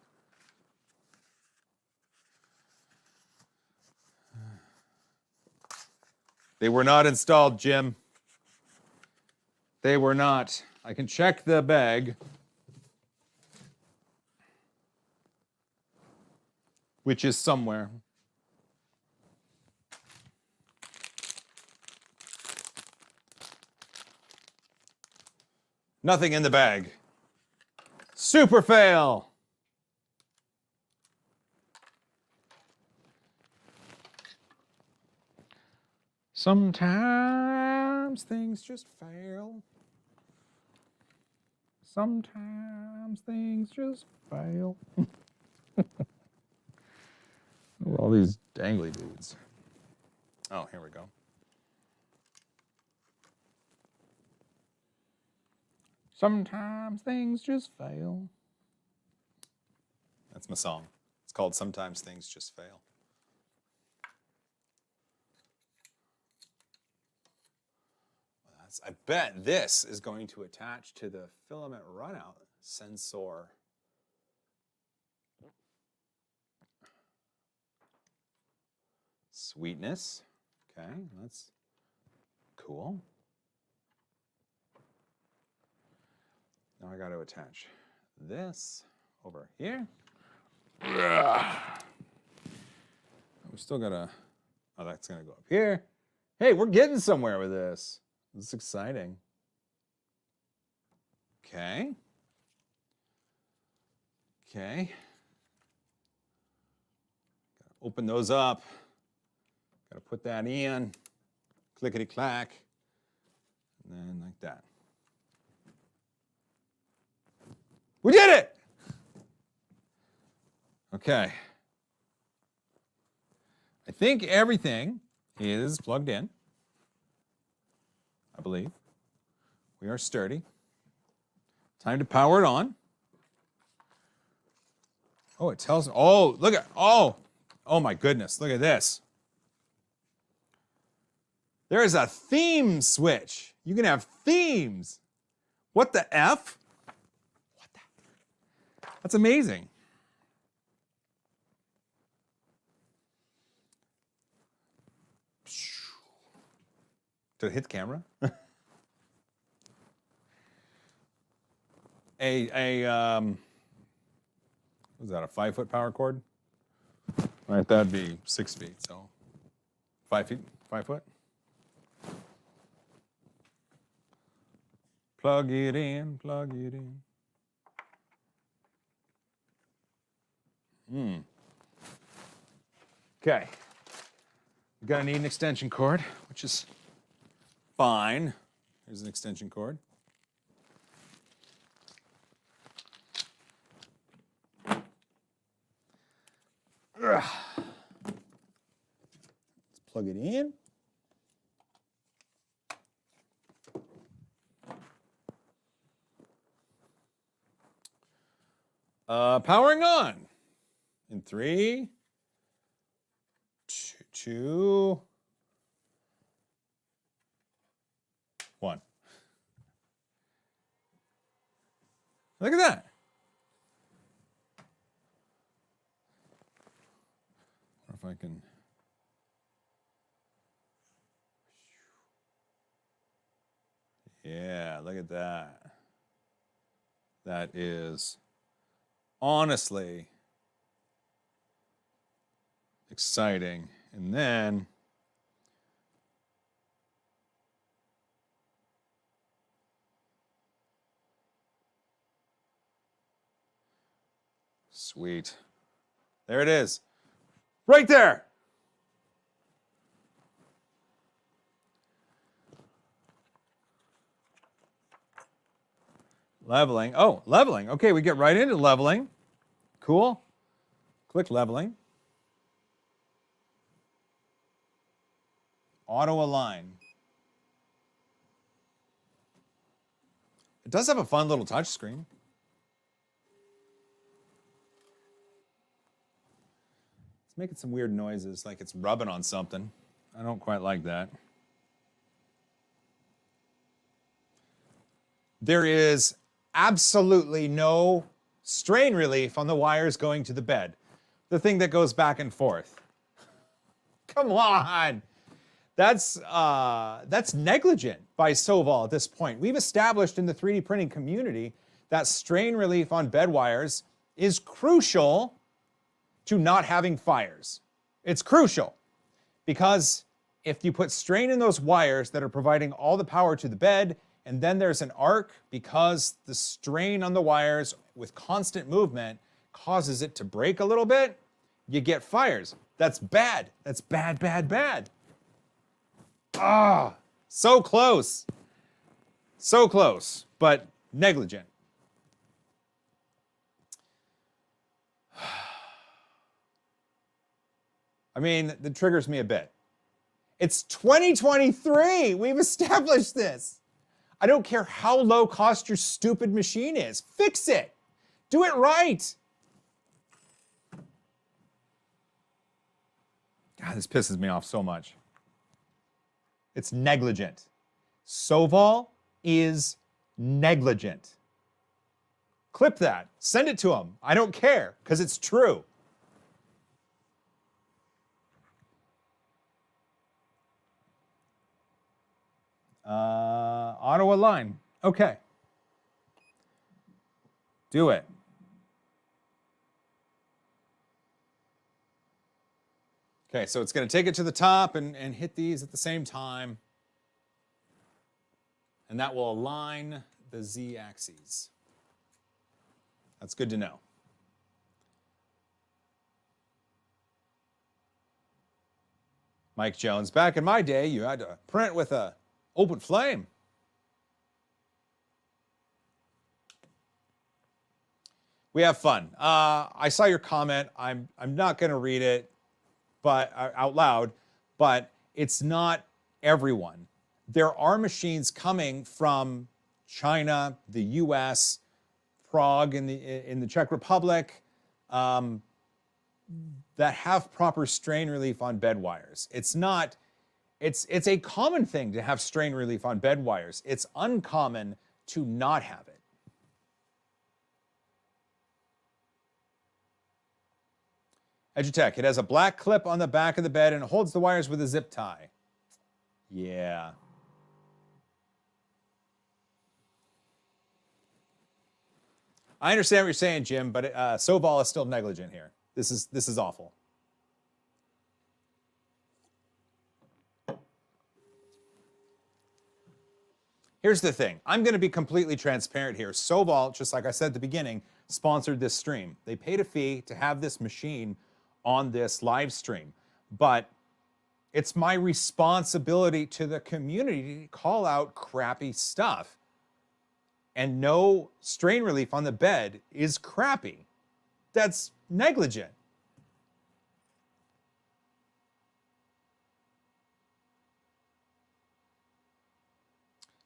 Speaker 2: They were not installed, Jim. They were not. I can check the bag, which is somewhere. Nothing in the bag. Super fail. Sometimes things just fail. Sometimes things just fail. All these dangly dudes. Oh, here we go. Sometimes things just fail. That's my song. It's called Sometimes Things Just Fail. I bet this is going to attach to the filament runout sensor. Sweetness. Okay, that's cool. Now I got to attach this over here. We still got to, oh, that's going to go up here. Hey, we're getting somewhere with this. This is exciting. Okay. Okay. Gotta open those up. Gotta put that in. Clickety-clack. And then like that. We did it! Okay. I think everything is plugged in. I believe. We are sturdy. Time to power it on. Oh, it tells me. Oh, look at, oh my goodness, look at this. There is a theme switch. You can have themes. What the F? What the? That's amazing. Did it hit the camera? Was that a 5-foot power cord? Right, that'd be 6 feet, so 5 feet, 5 foot. Plug it in, plug it in. Okay. We're gonna need an extension cord, which is fine. Here's an extension cord. Let's plug it in. Powering on. In 3, 2, 1. Look at that. I wonder if I can. Yeah, look at that. That is honestly exciting. And then sweet. There it is. Right there. Leveling. Oh, leveling. Okay, we get right into leveling. Cool. Click leveling. Auto align. It does have a fun little touch screen. It's making some weird noises, like it's rubbing on something. I don't quite like that. There is absolutely no strain relief on the wires going to the bed. The thing that goes back and forth. Come on. That's negligent by Sovol at this point. We've established in the 3D printing community that strain relief on bed wires is crucial to not having fires. It's crucial because if you put strain in those wires that are providing all the power to the bed, and then there's an arc because the strain on the wires with constant movement causes it to break a little bit, you get fires. That's bad. That's bad, bad, bad. Ah, so close. So close, but negligent. I mean, that triggers me a bit. It's 2023. We've established this. I don't care how low cost your stupid machine is. Fix it. Do it right. God, this pisses me off so much. It's negligent. Sovol is negligent. Clip that. Send it to him. I don't care, because it's true. Auto align. Okay. Do it. Okay, so it's going to take it to the top and hit these at the same time. And that will align the z-axes. That's good to know. Mike Jones, back in my day, you had to print with a open flame. We have fun. I saw your comment. I'm not going to read it, but out loud. But it's not everyone. There are machines coming from China, the U.S., Prague in the Czech Republic that have proper strain relief on bed wires. It's not. It's a common thing to have strain relief on bed wires. It's uncommon to not have it. Edutech, it has a black clip on the back of the bed and it holds the wires with a zip tie. Yeah. I understand what you're saying, Jim, but Sovol is still negligent here. This is awful. Here's the thing. I'm going to be completely transparent here. Sovol, just like I said at the beginning, sponsored this stream. They paid a fee to have this machine on this live stream. But it's my responsibility to the community to call out crappy stuff. And no strain relief on the bed is crappy. That's negligent.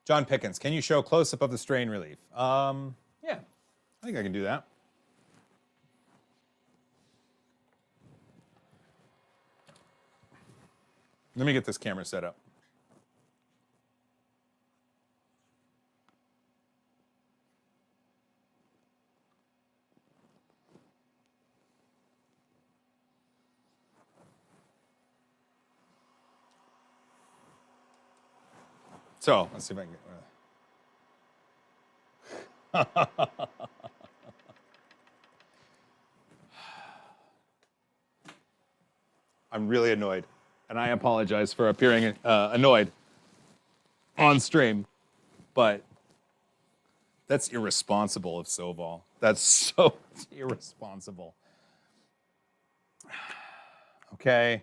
Speaker 2: John Pickens, can you show a close-up of the strain relief? Yeah, I think I can do that. Let me get this camera set up. So, let's see if I can get... I'm really annoyed, and I apologize for appearing annoyed on stream, but that's irresponsible of Sovol. That's so irresponsible. Okay.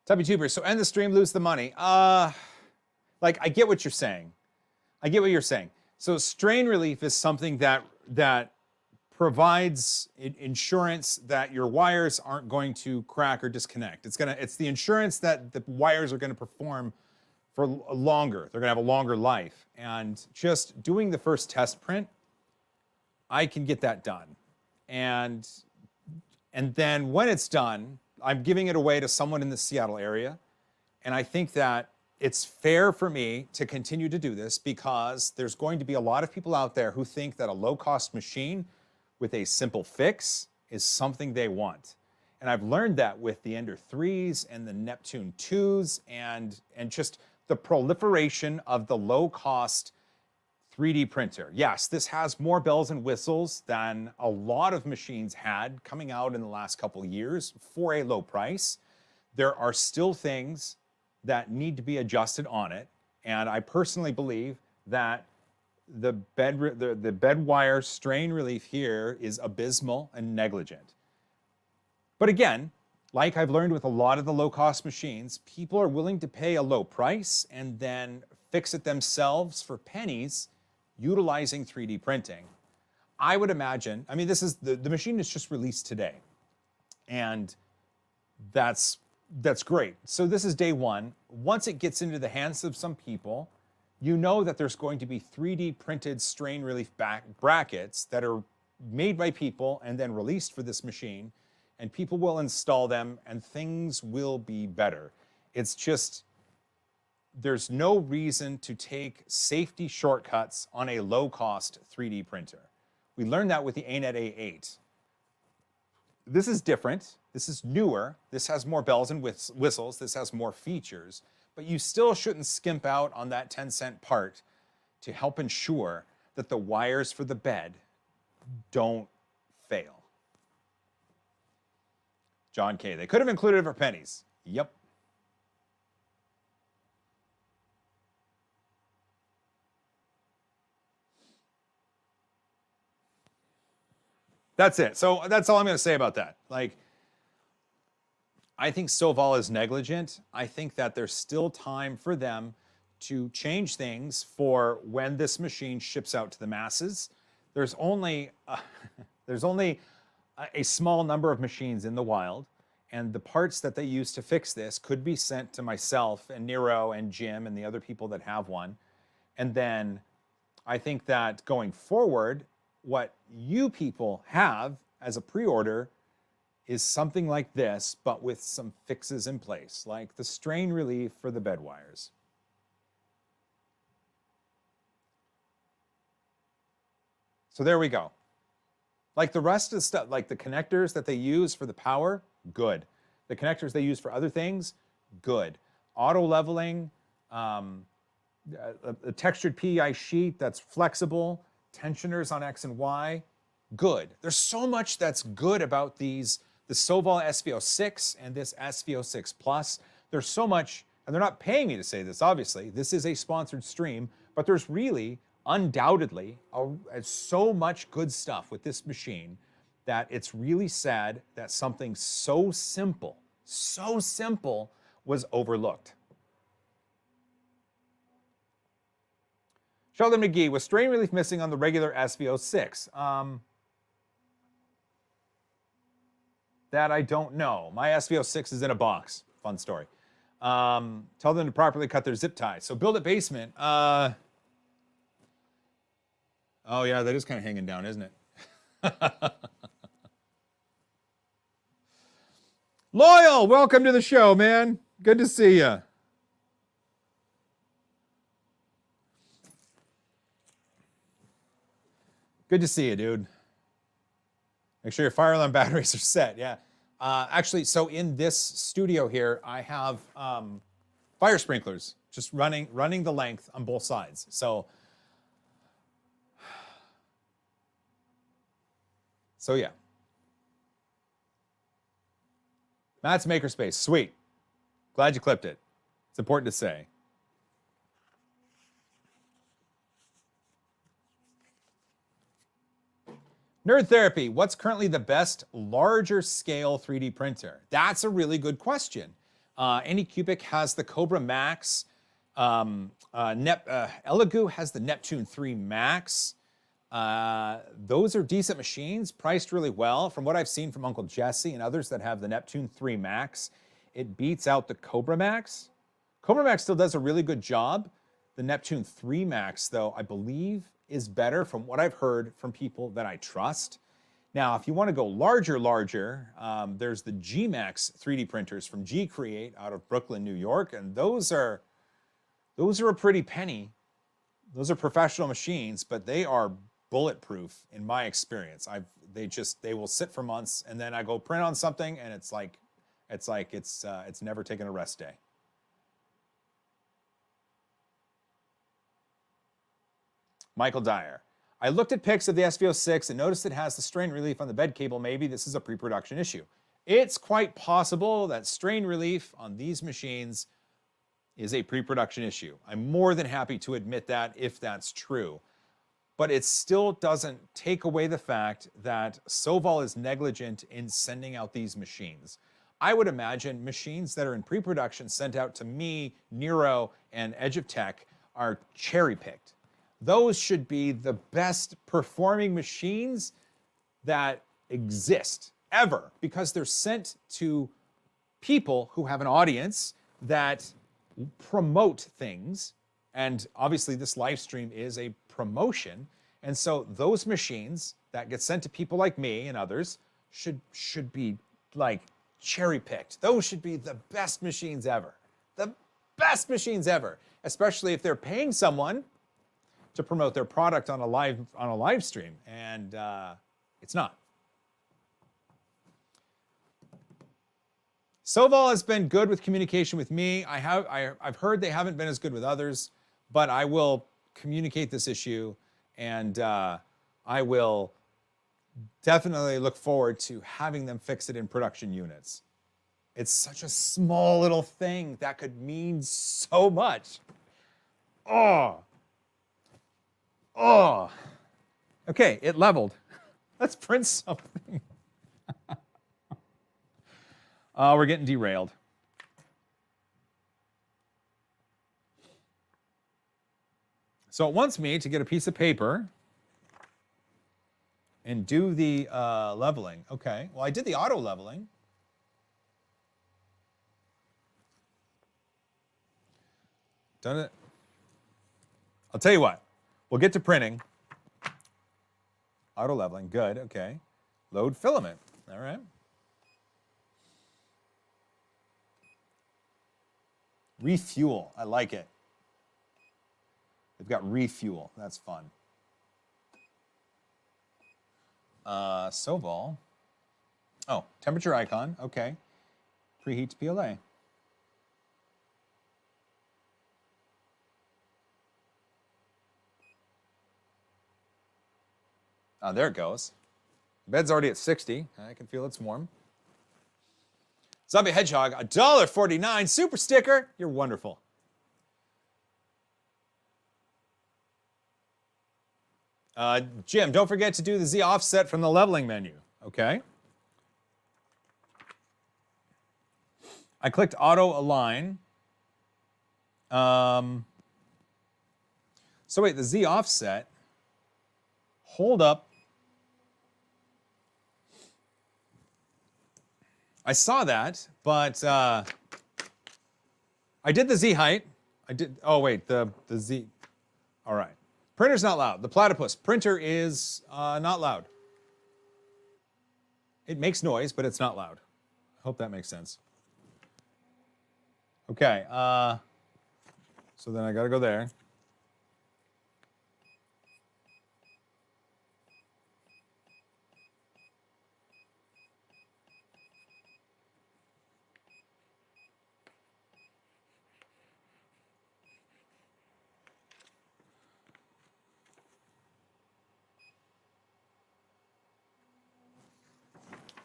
Speaker 2: WTuber, so end the stream, lose the money. Like, I get what you're saying. I get what you're saying. So strain relief is something that provides insurance that your wires aren't going to crack or disconnect. It's the insurance that the wires are gonna perform for longer. They're gonna have a longer life. And just doing the first test print, I can get that done. And then when it's done, I'm giving it away to someone in the Seattle area. And I think that it's fair for me to continue to do this because there's going to be a lot of people out there who think that a low-cost machine with a simple fix is something they want. And I've learned that with the Ender 3s and the Neptune 2s and just the proliferation of the low-cost 3D printer. Yes, this has more bells and whistles than a lot of machines had coming out in the last couple years for a low price. There are still things that need to be adjusted on it. And I personally believe that the bed wire strain relief here is abysmal and negligent. But again, like I've learned with a lot of the low-cost machines, people are willing to pay a low price and then fix it themselves for pennies utilizing 3D printing. I would imagine, I mean, this is the machine is just released today, and that's great. So this is day one. Once it gets into the hands of some people, you know that there's going to be 3D printed strain relief brackets that are made by people and then released for this machine, and people will install them and things will be better. It's just, there's no reason to take safety shortcuts on a low-cost 3D printer. We learned that with the ANET A8. This is different. This is newer. This has more bells and whistles. This has more features. But you still shouldn't skimp out on that 10-cent part to help ensure that the wires for the bed don't fail. John K. They could have included it for pennies. Yep. That's it. So that's all I'm going to say about that. Like, I think Sovol is negligent. I think that there's still time for them to change things for when this machine ships out to the masses. There's only a small number of machines in the wild, and the parts that they use to fix this could be sent to myself and Nero and Jim and the other people that have one. And then I think that going forward, what you people have as a pre-order is something like this, but with some fixes in place, like the strain relief for the bed wires. So there we go. Like the rest of the stuff, like the connectors that they use for the power, good. The connectors they use for other things, good. Auto leveling, a textured PEI sheet that's flexible, tensioners on X and Y, good. There's so much that's good about these, the Sovol SV06 and this SV06 Plus. There's so much, and they're not paying me to say this, obviously. This is a sponsored stream, but there's really, undoubtedly, so much good stuff with this machine that it's really sad that something so simple was overlooked. Sheldon McGee, was strain relief missing on the regular SV06? That I don't know. My SV06 is in a box. Fun story. Tell them to properly cut their zip ties. So build a basement. Oh yeah, that is kind of hanging down, isn't it? Loyal, welcome to the show, man. Good to see you. Good to see you, dude. Make sure your fire alarm batteries are set. Yeah. Actually, so in this studio here, I have fire sprinklers just running the length on both sides. So yeah. Matt's Makerspace, sweet. Glad you clipped it. It's important to say. Nerd Therapy, what's currently the best larger scale 3D printer? That's a really good question. Anycubic has the Cobra Max. Elegoo has the Neptune 3 Max. Those are decent machines, priced really well. From what I've seen from Uncle Jesse and others that have the Neptune 3 Max, it beats out the Cobra Max. Cobra Max still does a really good job. The Neptune 3 Max, though, I believe is better from what I've heard from people that I trust. Now, if you want to go larger, there's the G-Max 3D printers from G-Create out of Brooklyn, New York, and those are a pretty penny. Those are professional machines, but they are bulletproof in my experience. They will sit for months, and then I go print on something, and it's never taken a rest day. Michael Dyer. I looked at pics of the SV06 and noticed it has the strain relief on the bed cable. Maybe this is a pre-production issue. It's quite possible that strain relief on these machines is a pre-production issue. I'm more than happy to admit that if that's true. but it still doesn't take away the fact that Sovol is negligent in sending out these machines. I would imagine machines that are in pre-production sent out to me, Nero, and Edge of Tech are cherry-picked. Those should be the best performing machines that exist ever, because they're sent to people who have an audience that promote things. And obviously this live stream is a promotion. And so those machines that get sent to people like me and others should be like cherry-picked. Those should be the best machines ever. The best machines ever, especially if they're paying someone to promote their product on a live stream, and it's not. Sovol has been good with communication with me. I've heard they haven't been as good with others, but I will communicate this issue, and I will definitely look forward to having them fix it in production units. It's such a small little thing that could mean so much. Oh. Okay, it leveled. Let's print something. We're getting derailed. So it wants me to get a piece of paper and do the leveling. Okay, well, I did the auto leveling. Done it. I'll tell you what, we'll get to printing. Auto leveling, good, okay. Load filament, all right. Refuel, I like it. They've got refuel, that's fun. Sovol. Oh, temperature icon, okay. Preheat to PLA. Oh, there it goes. Bed's already at 60. I can feel it's warm. Zombie Hedgehog, $1.49. Super sticker. You're wonderful. Jim, don't forget to do the Z offset from the leveling menu. Okay. I clicked auto align. So wait, the Z offset. Hold up. I saw that, but I did the Z height. I did, oh wait, the Z, all right. Printer's not loud. The platypus printer is not loud. It makes noise, but it's not loud. I hope that makes sense. Okay, so then I gotta go there.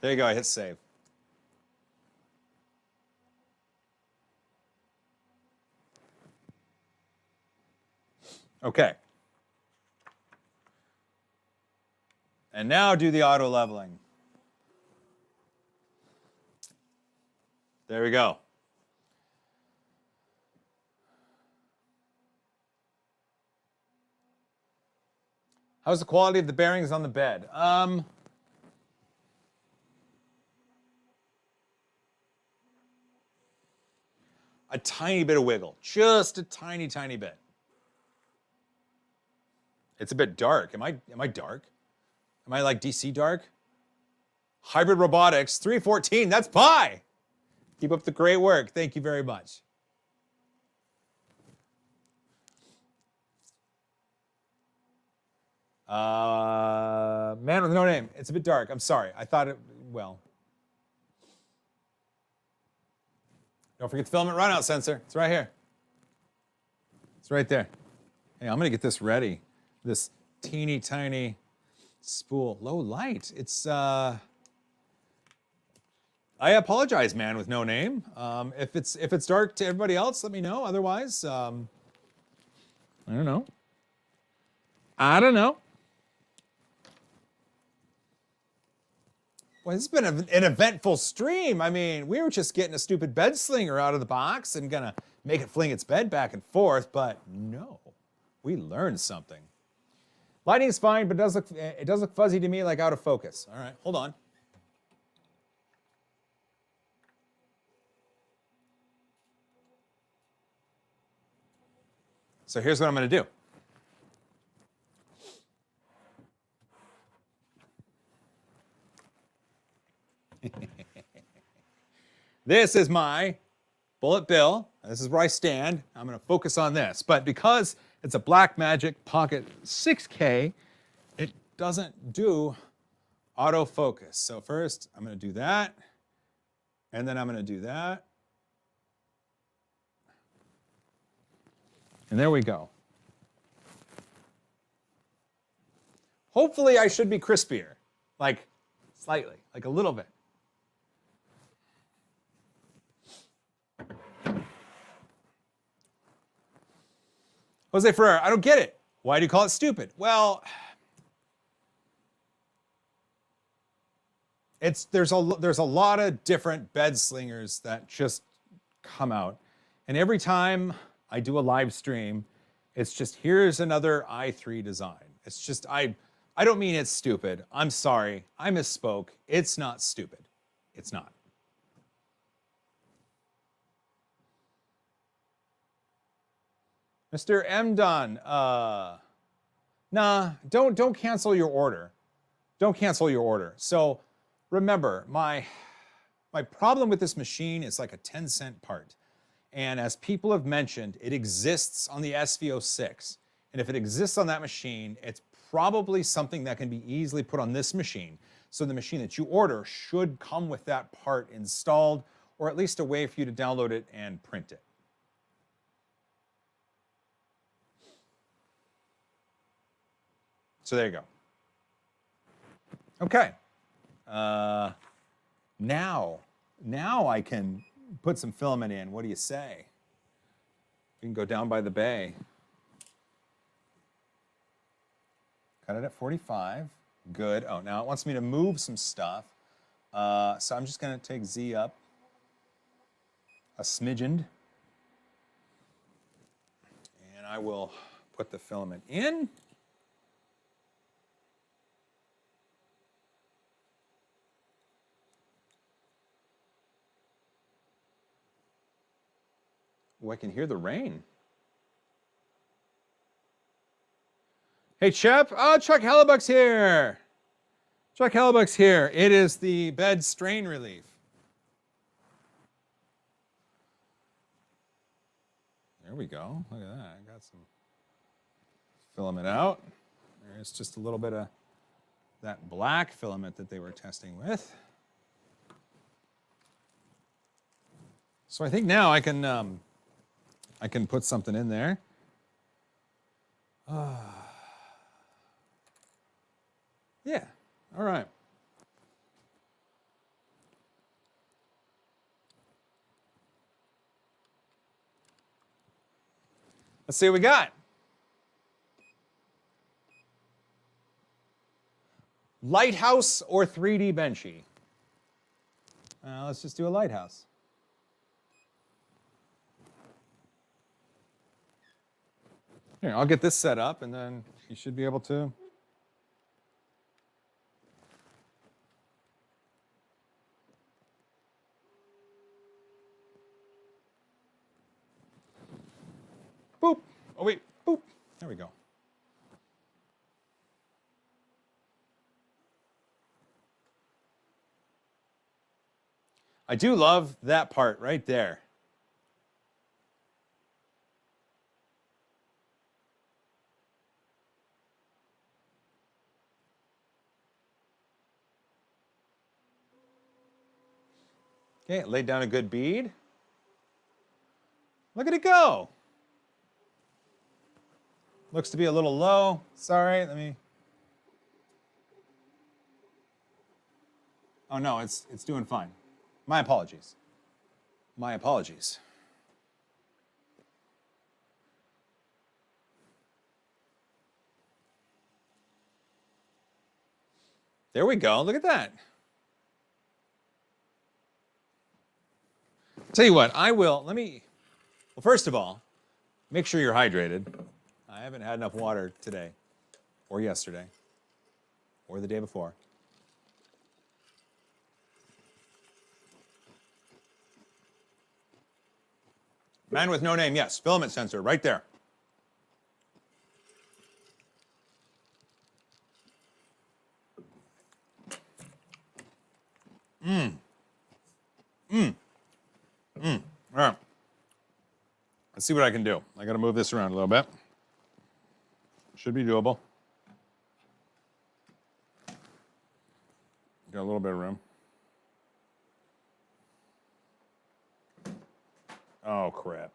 Speaker 2: There you go, I hit save. Okay. And now do the auto leveling. There we go. How's the quality of the bearings on the bed? A tiny bit of wiggle, just a tiny, tiny bit. It's a bit dark. Am I dark? Am I like DC dark? Hybrid Robotics, 314, that's pie. Keep up the great work. Thank you very much. Man with no name. It's a bit dark. I'm sorry. I thought it, well. Don't forget the filament runout sensor. It's right here. It's right there. Hey, I'm gonna get this ready. This teeny tiny spool. Low light. It's I apologize, man with no name. If it's dark to everybody else, let me know. Otherwise, I don't know. I don't know. Well, this has been an eventful stream. I mean, we were just getting a stupid bed slinger out of the box and gonna make it fling its bed back and forth, but no, we learned something. Lighting's fine, but it does look fuzzy to me, like out of focus. All right, hold on. So here's what I'm gonna do. This is my bullet bill. This is where I stand. I'm going to focus on this. But because it's a Blackmagic Pocket 6K, it doesn't do autofocus. So first, I'm going to do that. And then I'm going to do that. And there we go. Hopefully, I should be crispier. Like, slightly. Like a little bit. Jose Ferrer, I don't get it. Why do you call it stupid? Well, there's a lot of different bed slingers that just come out. And every time I do a live stream, it's just, here's another i3 design. It's just, I don't mean it's stupid. I'm sorry. I misspoke. It's not stupid. It's not. Mr. M. Dunn, nah, don't cancel your order. Don't cancel your order. So remember, my problem with this machine is like a 10-cent part. And as people have mentioned, it exists on the SV06. And if it exists on that machine, it's probably something that can be easily put on this machine. So the machine that you order should come with that part installed, or at least a way for you to download it and print it. So there you go. Okay. Now I can put some filament in. What do you say? We can go down by the bay. Cut it at 45. Good. Oh, now it wants me to move some stuff. So I'm just going to take Z up a smidgen. And I will put the filament in. Oh, I can hear the rain. Hey, Chep. Oh, Chuck Hellebuck's here. Chuck Hellebuck's here. It is the bed strain relief. There we go. Look at that. I got some filament out. There's just a little bit of that black filament that they were testing with. So I think now I can put something in there. Yeah, all right. Let's see what we got. Lighthouse or 3D Benchy? Let's just do a lighthouse. Here, I'll get this set up, and then you should be able to. Boop. Oh, wait. Boop. There we go. I do love that part right there. Okay, it laid down a good bead. Look at it go. Looks to be a little low. Sorry, let me. Oh no, it's doing fine. My apologies. My apologies. There we go. Look at that. Tell you what, well, first of all, make sure you're hydrated. I haven't had enough water today, or yesterday, or the day before. Man with no name, yes. Filament sensor, right there. All right. Let's see what I can do. I got to move this around a little bit. Should be doable. Got a little bit of room. Oh, crap.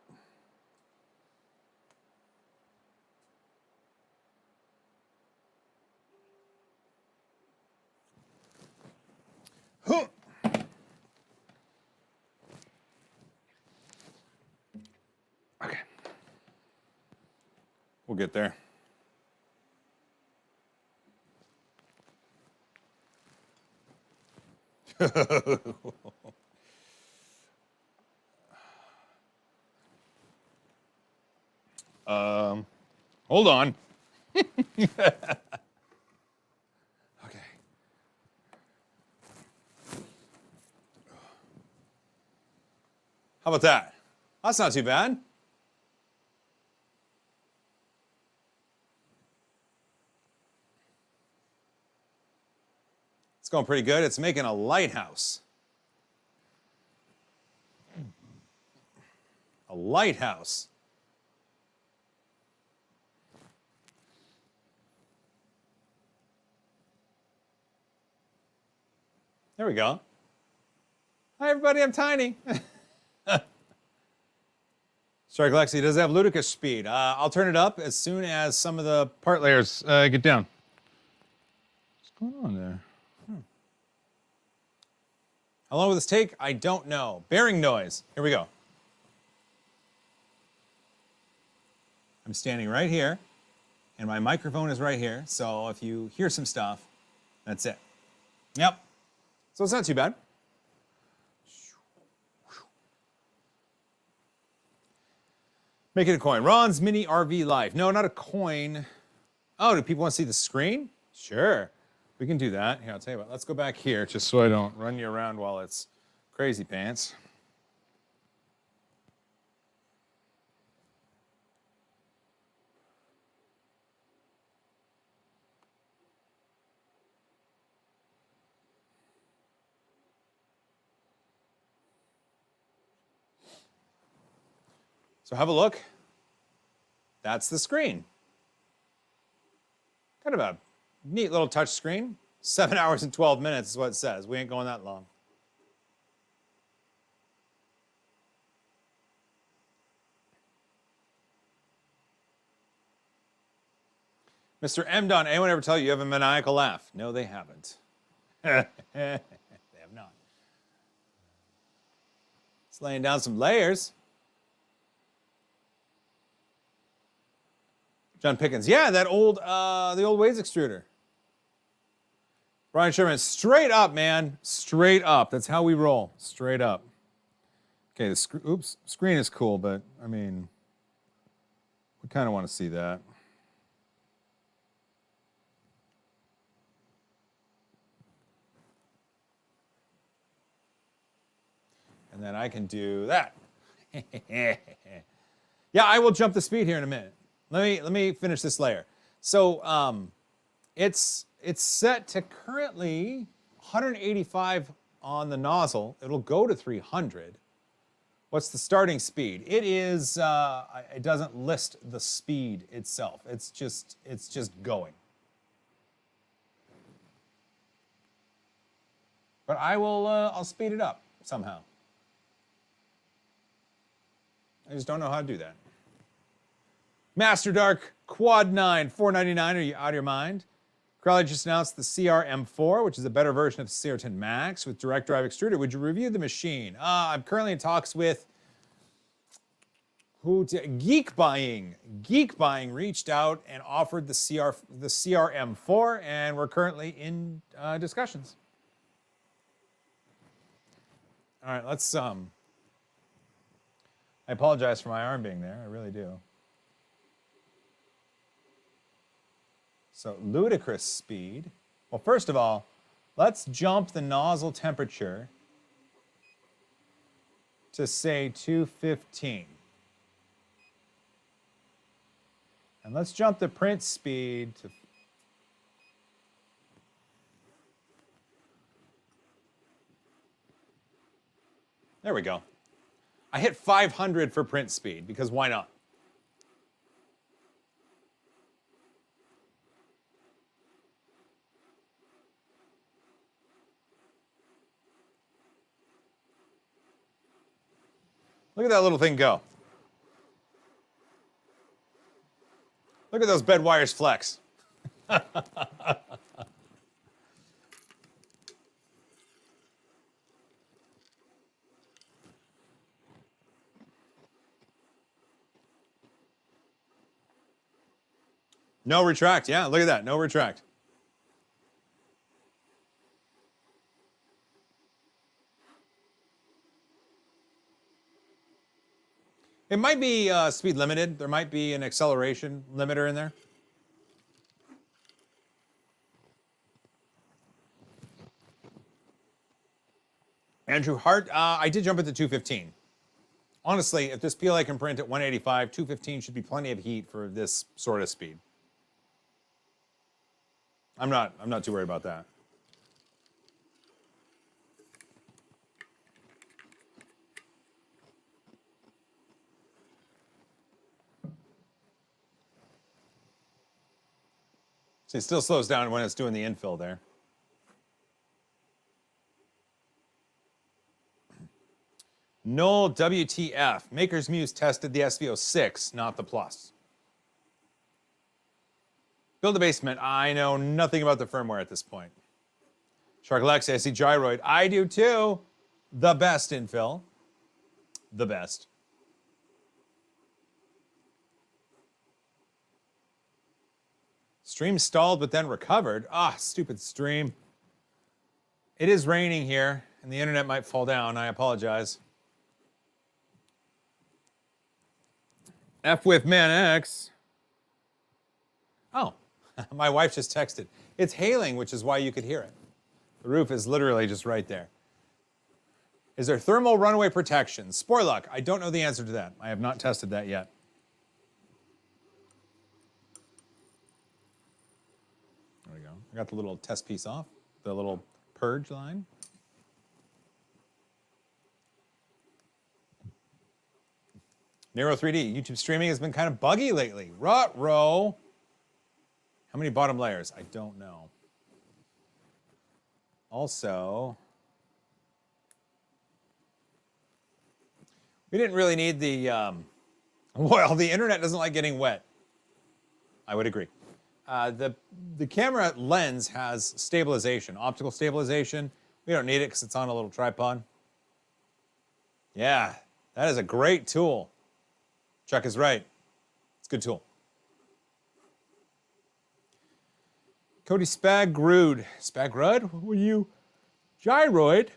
Speaker 2: Huh. Okay. We'll get there. Hold on. Okay. How about that? That's not too bad. It's going pretty good. It's making a lighthouse. A lighthouse. There we go. Hi, everybody. I'm Tiny. Strike Lexi does have ludicrous speed. I'll turn it up as soon as some of the part layers get down. What's going on there? How long will this take? I don't know. Bearing noise. Here we go. I'm standing right here, and my microphone is right here, so if you hear some stuff, that's it. Yep. So it's not too bad. Make it a coin. Ron's Mini RV Life. No, not a coin. Oh, do people want to see the screen? Sure. We can do that. Here, I'll tell you what. Let's go back here just so I don't run you around while it's crazy pants. So have a look. That's the screen. Kind of a neat little touch screen. 7 hours and 12 minutes is what it says. We ain't going that long. Mr. M. Don, anyone ever tell you you have a maniacal laugh? No, they haven't. They have not. It's laying down some layers. John Pickens, yeah, that old, the old Waze extruder. Brian Sherman, straight up, man, straight up. That's how we roll, straight up. Okay, the screen is cool, but I mean, we kind of want to see that. And then I can do that. Yeah, I will jump the speed here in a minute. Let me finish this layer. So it's set to currently 185 on the nozzle. It'll go to 300. What's the starting speed? It is. It doesn't list the speed itself. It's just going. But I will. I'll speed it up somehow. I just don't know how to do that. Master Dark Quad 9, $4.99. Are you out of your mind? Crowley just announced the CR-M4, which is a better version of CR10 Max with direct drive extruder. Would you review the machine? I'm currently in talks with Geek Buying. Geek Buying reached out and offered the CRM4, and we're currently in discussions. All right, let's I apologize for my arm being there. I really do. So ludicrous speed. Well, first of all, let's jump the nozzle temperature to say 215. And let's jump the print speed to... There we go. I hit 500 for print speed because why not? Look at that little thing go. Look at those bed wires flex. No retract. Yeah, look at that. No retract. It might be speed limited. There might be an acceleration limiter in there. Andrew Hart, I did jump at the 215. Honestly, if this PLA can print at 185, 215 should be plenty of heat for this sort of speed. I'm not too worried about that. See, it still slows down when it's doing the infill there. Null WTF. Maker's Muse tested the SV06, not the Plus. Build a basement. I know nothing about the firmware at this point. Shark Alex, I see gyroid. I do too. The best infill. The best. Stream stalled but then recovered. Ah, stupid stream. It is raining here and the internet might fall down. I apologize. F with Man X. Oh, my wife just texted. It's hailing, which is why you could hear it. The roof is literally just right there. Is there thermal runaway protection? Sporluck, I don't know the answer to that. I have not tested that yet. There we go. I got the little test piece off, the little purge line. Nero 3D, YouTube streaming has been kind of buggy lately. Ruh-roh. How many bottom layers? I don't know. Also, we didn't really need the, well, the internet doesn't like getting wet. I would agree. The camera lens has stabilization, optical stabilization. We don't need it because it's on a little tripod. Yeah, that is a great tool. Chuck is right. It's a good tool. Cody Spagrud. Spagrud? Were you? Gyroid?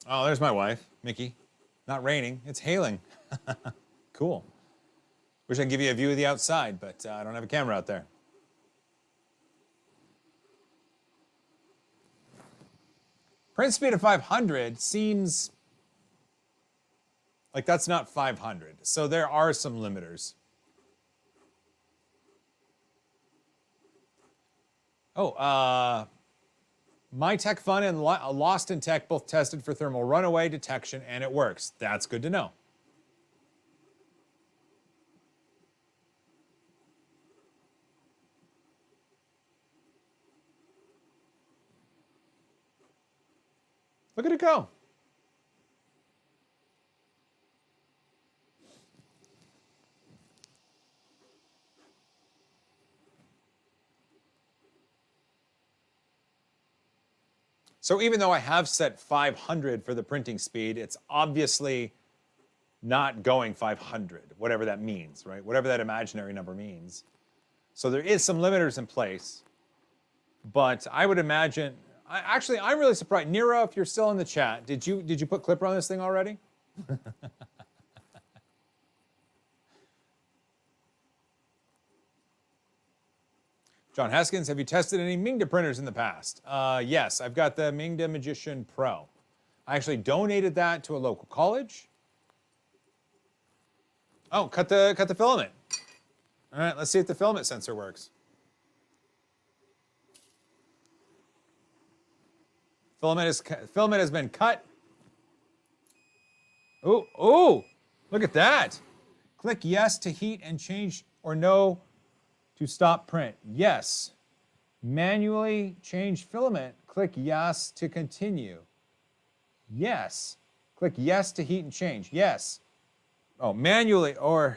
Speaker 2: Oh, there's my wife, Mickey. Not raining. It's hailing. Cool. Wish I could give you a view of the outside, but I don't have a camera out there. Print speed of 500 seems like that's not 500. So there are some limiters. Oh, My Tech Fun and Lost in Tech both tested for thermal runaway detection, and it works. That's good to know. Look at it go. So even though I have set 500 for the printing speed, it's obviously not going 500, whatever that means, right? Whatever that imaginary number means. So there is some limiters in place, but I would imagine, actually, I'm really surprised. Nero, if you're still in the chat, did you put Clipper on this thing already? John Haskins, have you tested any Mingda printers in the past? Yes, I've got the Mingda Magician Pro. I actually donated that to a local college. Oh, cut the filament. All right, let's see if the filament sensor works. Filament has been cut. Oh, look at that. Click yes to heat and change, or no to stop print. Yes. Manually change filament. Click yes to continue. Yes. Click yes to heat and change. Yes. Oh, manually or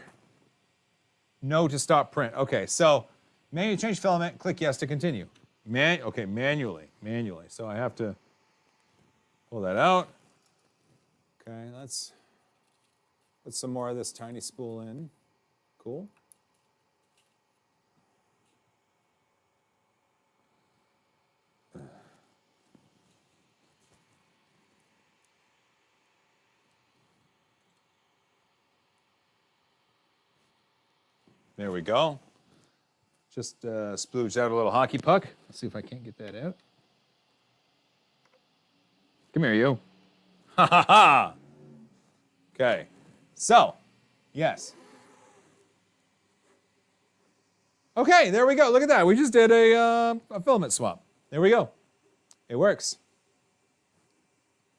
Speaker 2: no to stop print. Okay, so manually change filament. Click yes to continue. Okay, manually. So I have to pull that out. Okay, let's put some more of this tiny spool in. Cool. There we go. Just splooged out a little hockey puck. Let's see if I can't get that out. Come here, you. Ha ha ha. Okay. So, yes. Okay, there we go. Look at that. We just did a filament swap. There we go. It works.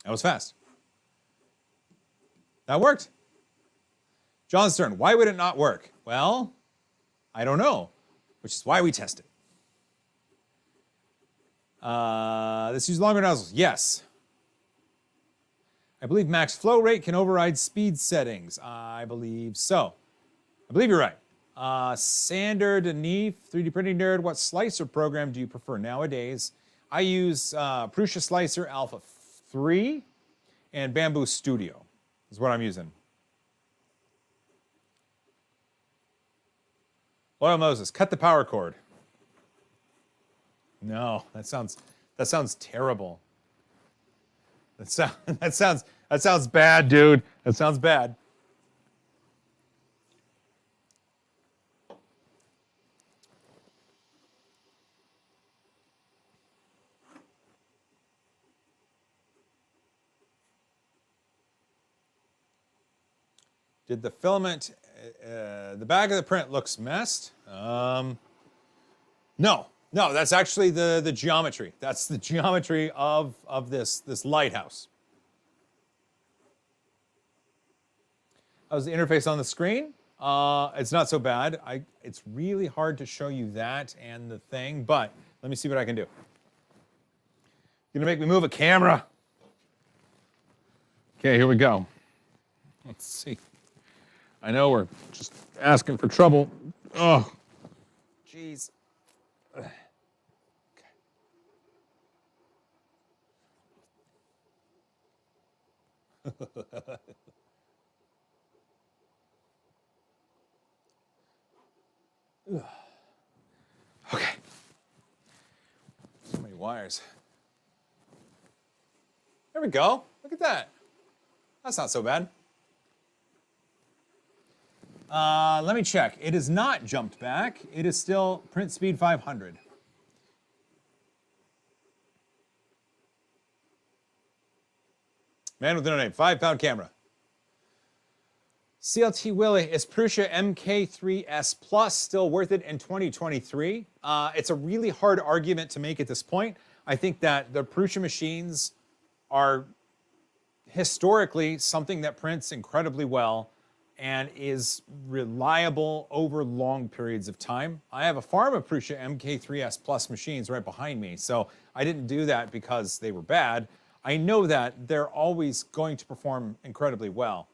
Speaker 2: That was fast. That worked. John Stern, why would it not work? Well, I don't know, which is why we test it. This uses longer nozzles. Yes. I believe max flow rate can override speed settings. I believe so. I believe you're right. Sander Deneve, 3D Printing Nerd, what slicer program do you prefer nowadays? I use Prusa Slicer Alpha 3 and Bamboo Studio is what I'm using. Loyal Moses, cut the power cord. No, that sounds terrible. That sounds bad, dude. That sounds bad. Did the filament, the back of the print looks messed? No, that's actually the geometry. That's the geometry of this lighthouse. How's the interface on the screen? It's not so bad. It's really hard to show you that and the thing, but let me see what I can do. You're gonna make me move a camera. Okay, here we go. Let's see. I know we're just asking for trouble. Oh, jeez. Okay. Okay. So many wires. There we go. Look at that. That's not so bad. Let me check. It is not jumped back. It is still print speed 500. Man with no name, 5-pound camera. CLT Willie, is Prusa MK3S Plus still worth it in 2023? It's a really hard argument to make at this point. I think that the Prusa machines are historically something that prints incredibly well and is reliable over long periods of time. I have a farm of Prusa MK3S Plus machines right behind me, so I didn't do that because they were bad. I know that they're always going to perform incredibly well.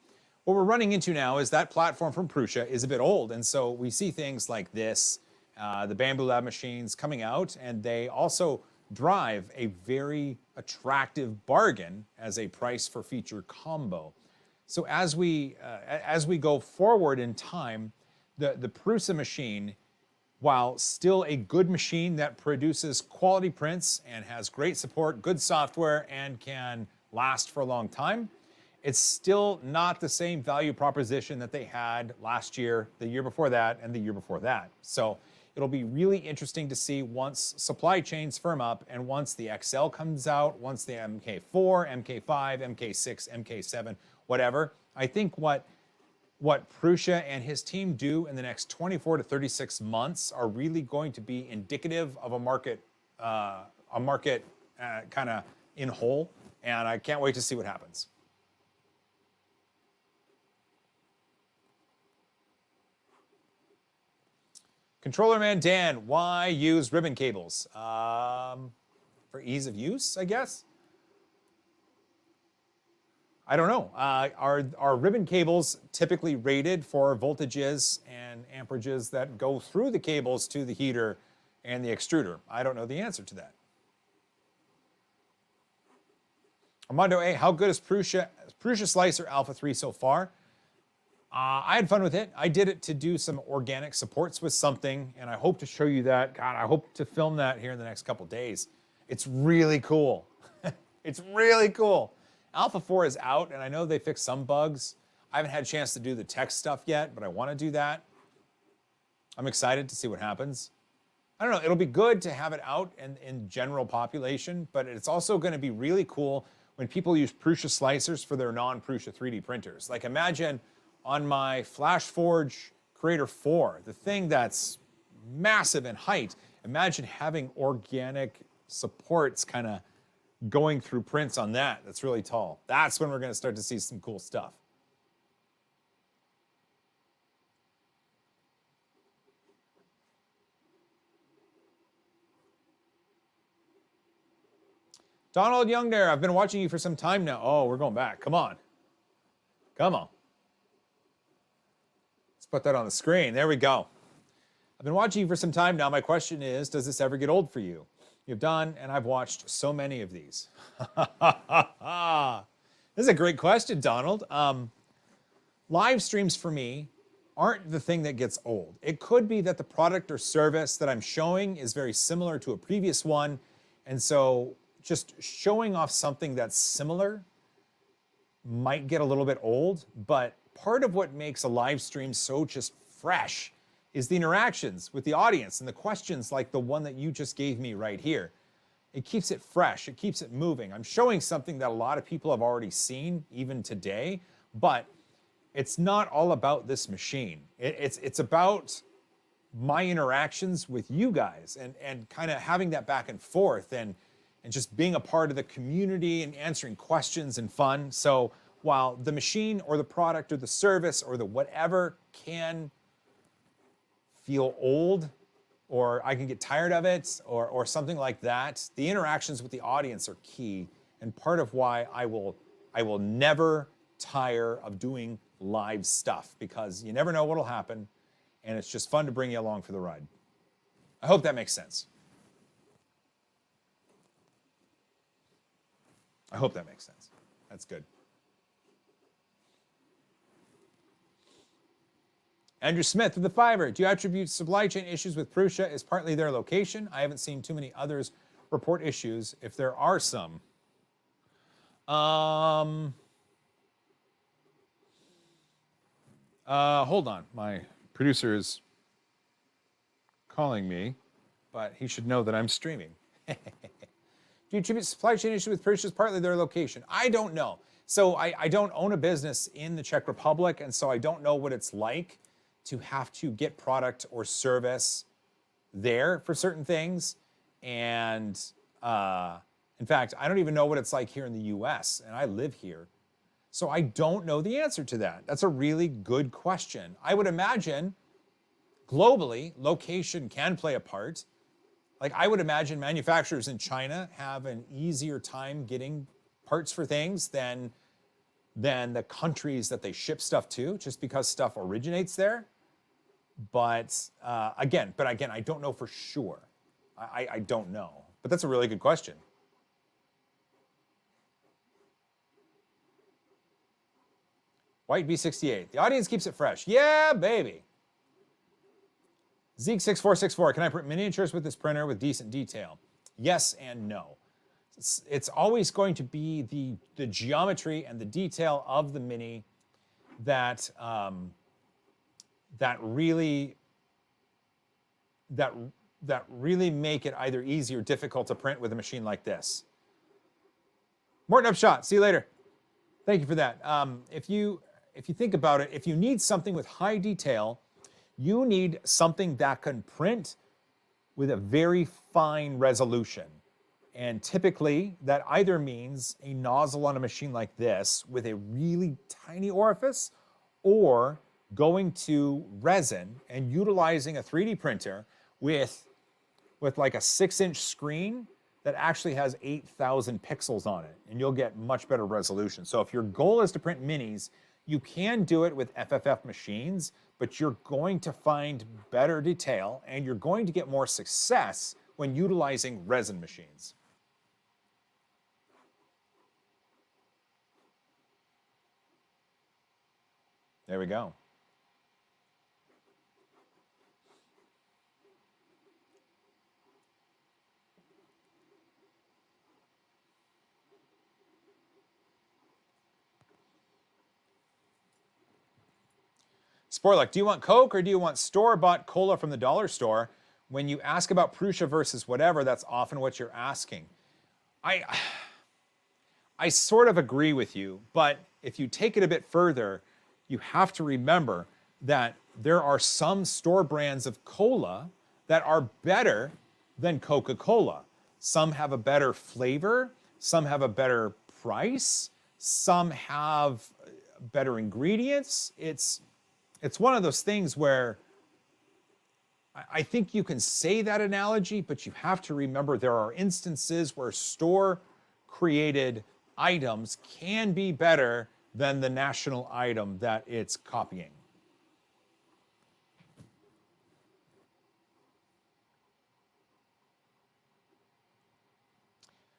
Speaker 2: What we're running into now is that platform from Prusa is a bit old, and so we see things like this, the Bamboo Lab machines coming out, and they also drive a very attractive bargain as a price for feature combo. So as we go forward in time, the Prusa machine, while still a good machine that produces quality prints and has great support, good software, and can last for a long time, it's still not the same value proposition that they had last year, the year before that, and the year before that. So it'll be really interesting to see once supply chains firm up and once the XL comes out, once the MK4, MK5, MK6, MK7, whatever. I think what Prusa and his team do in the next 24 to 36 months are really going to be indicative of a market kind of in whole, and I can't wait to see what happens. Controller Man Dan, why use ribbon cables? For ease of use, I guess. I don't know. Are ribbon cables typically rated for voltages and amperages that go through the cables to the heater and the extruder? I don't know the answer to that. Armando A, how good is Prusa Slicer Alpha 3 so far? I had fun with it. I did it to do some organic supports with something, and I hope to show you that. God, I hope to film that here in the next couple days. It's really cool. It's really cool. Alpha 4 is out, and I know they fixed some bugs. I haven't had a chance to do the tech stuff yet, but I want to do that. I'm excited to see what happens. I don't know, it'll be good to have it out in general population, but it's also going to be really cool when people use Prusa slicers for their non-Prusa 3D printers. Like imagine on my FlashForge Creator 4, the thing that's massive in height, imagine having organic supports kind of going through prints on that. That's really tall. That's when we're going to start to see some cool stuff. Donald Young there, I've been watching you for some time now. Oh, we're going back. Come on. Come on. Let's put that on the screen. There we go. I've been watching you for some time now. My question is, does this ever get old for you? You've done, and I've watched so many of these. This is a great question, Donald. Live streams for me aren't the thing that gets old. It could be that the product or service that I'm showing is very similar to a previous one, and so just showing off something that's similar might get a little bit old, but part of what makes a live stream so just fresh is the interactions with the audience and the questions like the one that you just gave me right here. It keeps it fresh, it keeps it moving. I'm showing something that a lot of people have already seen even today, but it's not all about this machine. It's about my interactions with you guys and kind of having that back and forth and just being a part of the community and answering questions and fun. So while the machine or the product or the service or the whatever can feel old or I can get tired of it or something like that, the interactions with the audience are key and part of why I will never tire of doing live stuff because you never know what'll happen and it's just fun to bring you along for the ride. I hope that makes sense. I hope that makes sense. That's good. Andrew Smith with the Fiverr. Do you attribute supply chain issues with Prusa as partly their location? I haven't seen too many others report issues, if there are some. Hold on. My producer is calling me, but he should know that I'm streaming. Do you attribute supply chain issue with Prusa as partly their location? I don't know. So I don't own a business in the Czech Republic, and so I don't know what it's like to have to get product or service there for certain things. And in fact, I don't even know what it's like here in the US, and I live here. So I don't know the answer to that. That's a really good question. I would imagine globally, location can play a part. Like I would imagine manufacturers in China have an easier time getting parts for things than the countries that they ship stuff to, just because stuff originates there. But again, I don't know for sure. I don't know. But that's a really good question. White B68. The audience keeps it fresh. Yeah, baby. Zeke6464. Can I print miniatures with this printer with decent detail? Yes and no. It's always going to be the geometry and the detail of the mini that that really make it either easy or difficult to print with a machine like this. Morton Upshot, see you later. Thank you for that. If you think about it, if you need something with high detail, you need something that can print with a very fine resolution. And typically, that either means a nozzle on a machine like this with a really tiny orifice, or going to resin and utilizing a 3D printer with like a 6-inch screen that actually has 8,000 pixels on it, and you'll get much better resolution. So if your goal is to print minis, you can do it with FFF machines, but you're going to find better detail and you're going to get more success when utilizing resin machines. There we go. Sporluck, do you want Coke or do you want store-bought cola from the dollar store? When you ask about Prusa versus whatever, that's often what you're asking. I sort of agree with you, but if you take it a bit further, you have to remember that there are some store brands of cola that are better than Coca-Cola. Some have a better flavor, some have a better price, some have better ingredients. It's one of those things where I think you can say that analogy, but you have to remember there are instances where store-created items can be better than the national item that it's copying.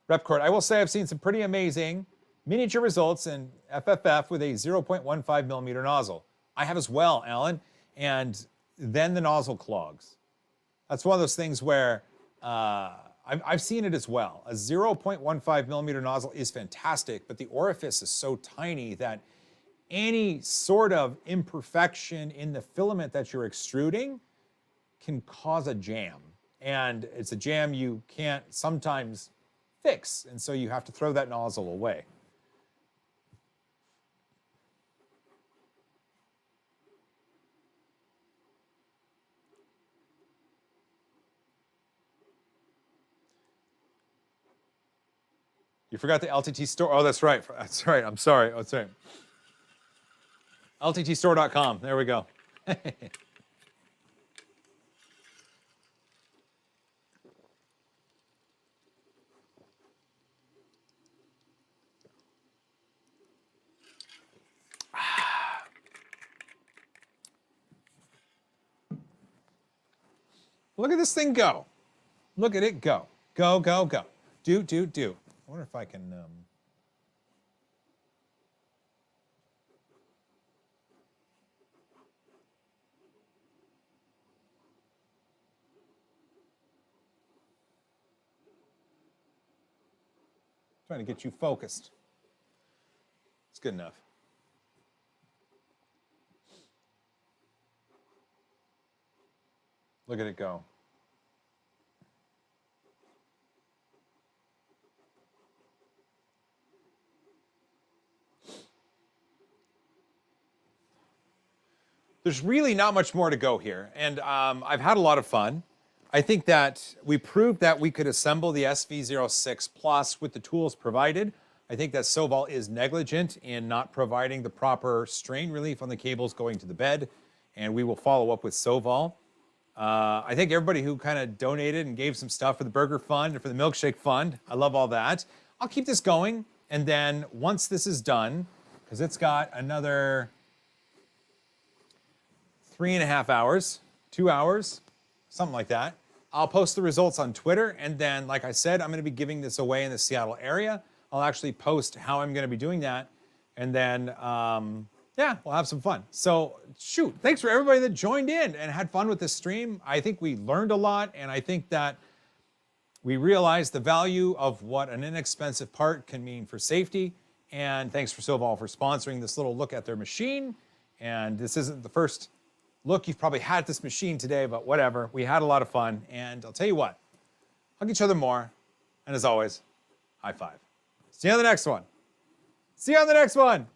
Speaker 2: Repcord, I will say I've seen some pretty amazing miniature results in FFF with a 0.15 millimeter nozzle. I have as well, Alan, and then the nozzle clogs. That's one of those things where I've seen it as well. A 0.15 millimeter nozzle is fantastic, but the orifice is so tiny that any sort of imperfection in the filament that you're extruding can cause a jam. And it's a jam you can't sometimes fix, and so you have to throw that nozzle away. You forgot the LTT store. Oh, that's right. That's right. I'm sorry. Oh, that's right. LTTstore.com. There we go. Look at this thing go. Look at it go. Go, go, go. Do, do, do. I wonder if I can... Trying to get you focused. It's good enough. Look at it go. There's really not much more to go here, and I've had a lot of fun. I think that we proved that we could assemble the SV06 Plus with the tools provided. I think that Sovol is negligent in not providing the proper strain relief on the cables going to the bed, and we will follow up with Sovol. I thank everybody who kind of donated and gave some stuff for the Burger Fund and for the Milkshake Fund. I love all that. I'll keep this going, and then once this is done, because it's got another 3.5 hours, 2 hours, something like that. I'll post the results on Twitter, and then, like I said, I'm going to be giving this away in the Seattle area. I'll actually post how I'm going to be doing that, and then Yeah, we'll have some fun. So, shoot, thanks for everybody that joined in and had fun with this stream. I think we learned a lot, and I think that we realized the value of what an inexpensive part can mean for safety. And thanks for Sovol for sponsoring this little look at their machine. And this isn't the first look you've probably had at this machine today, but whatever. We had a lot of fun, and I'll tell you what, hug each other more. And as always, high five. See you on the next one. See you on the next one.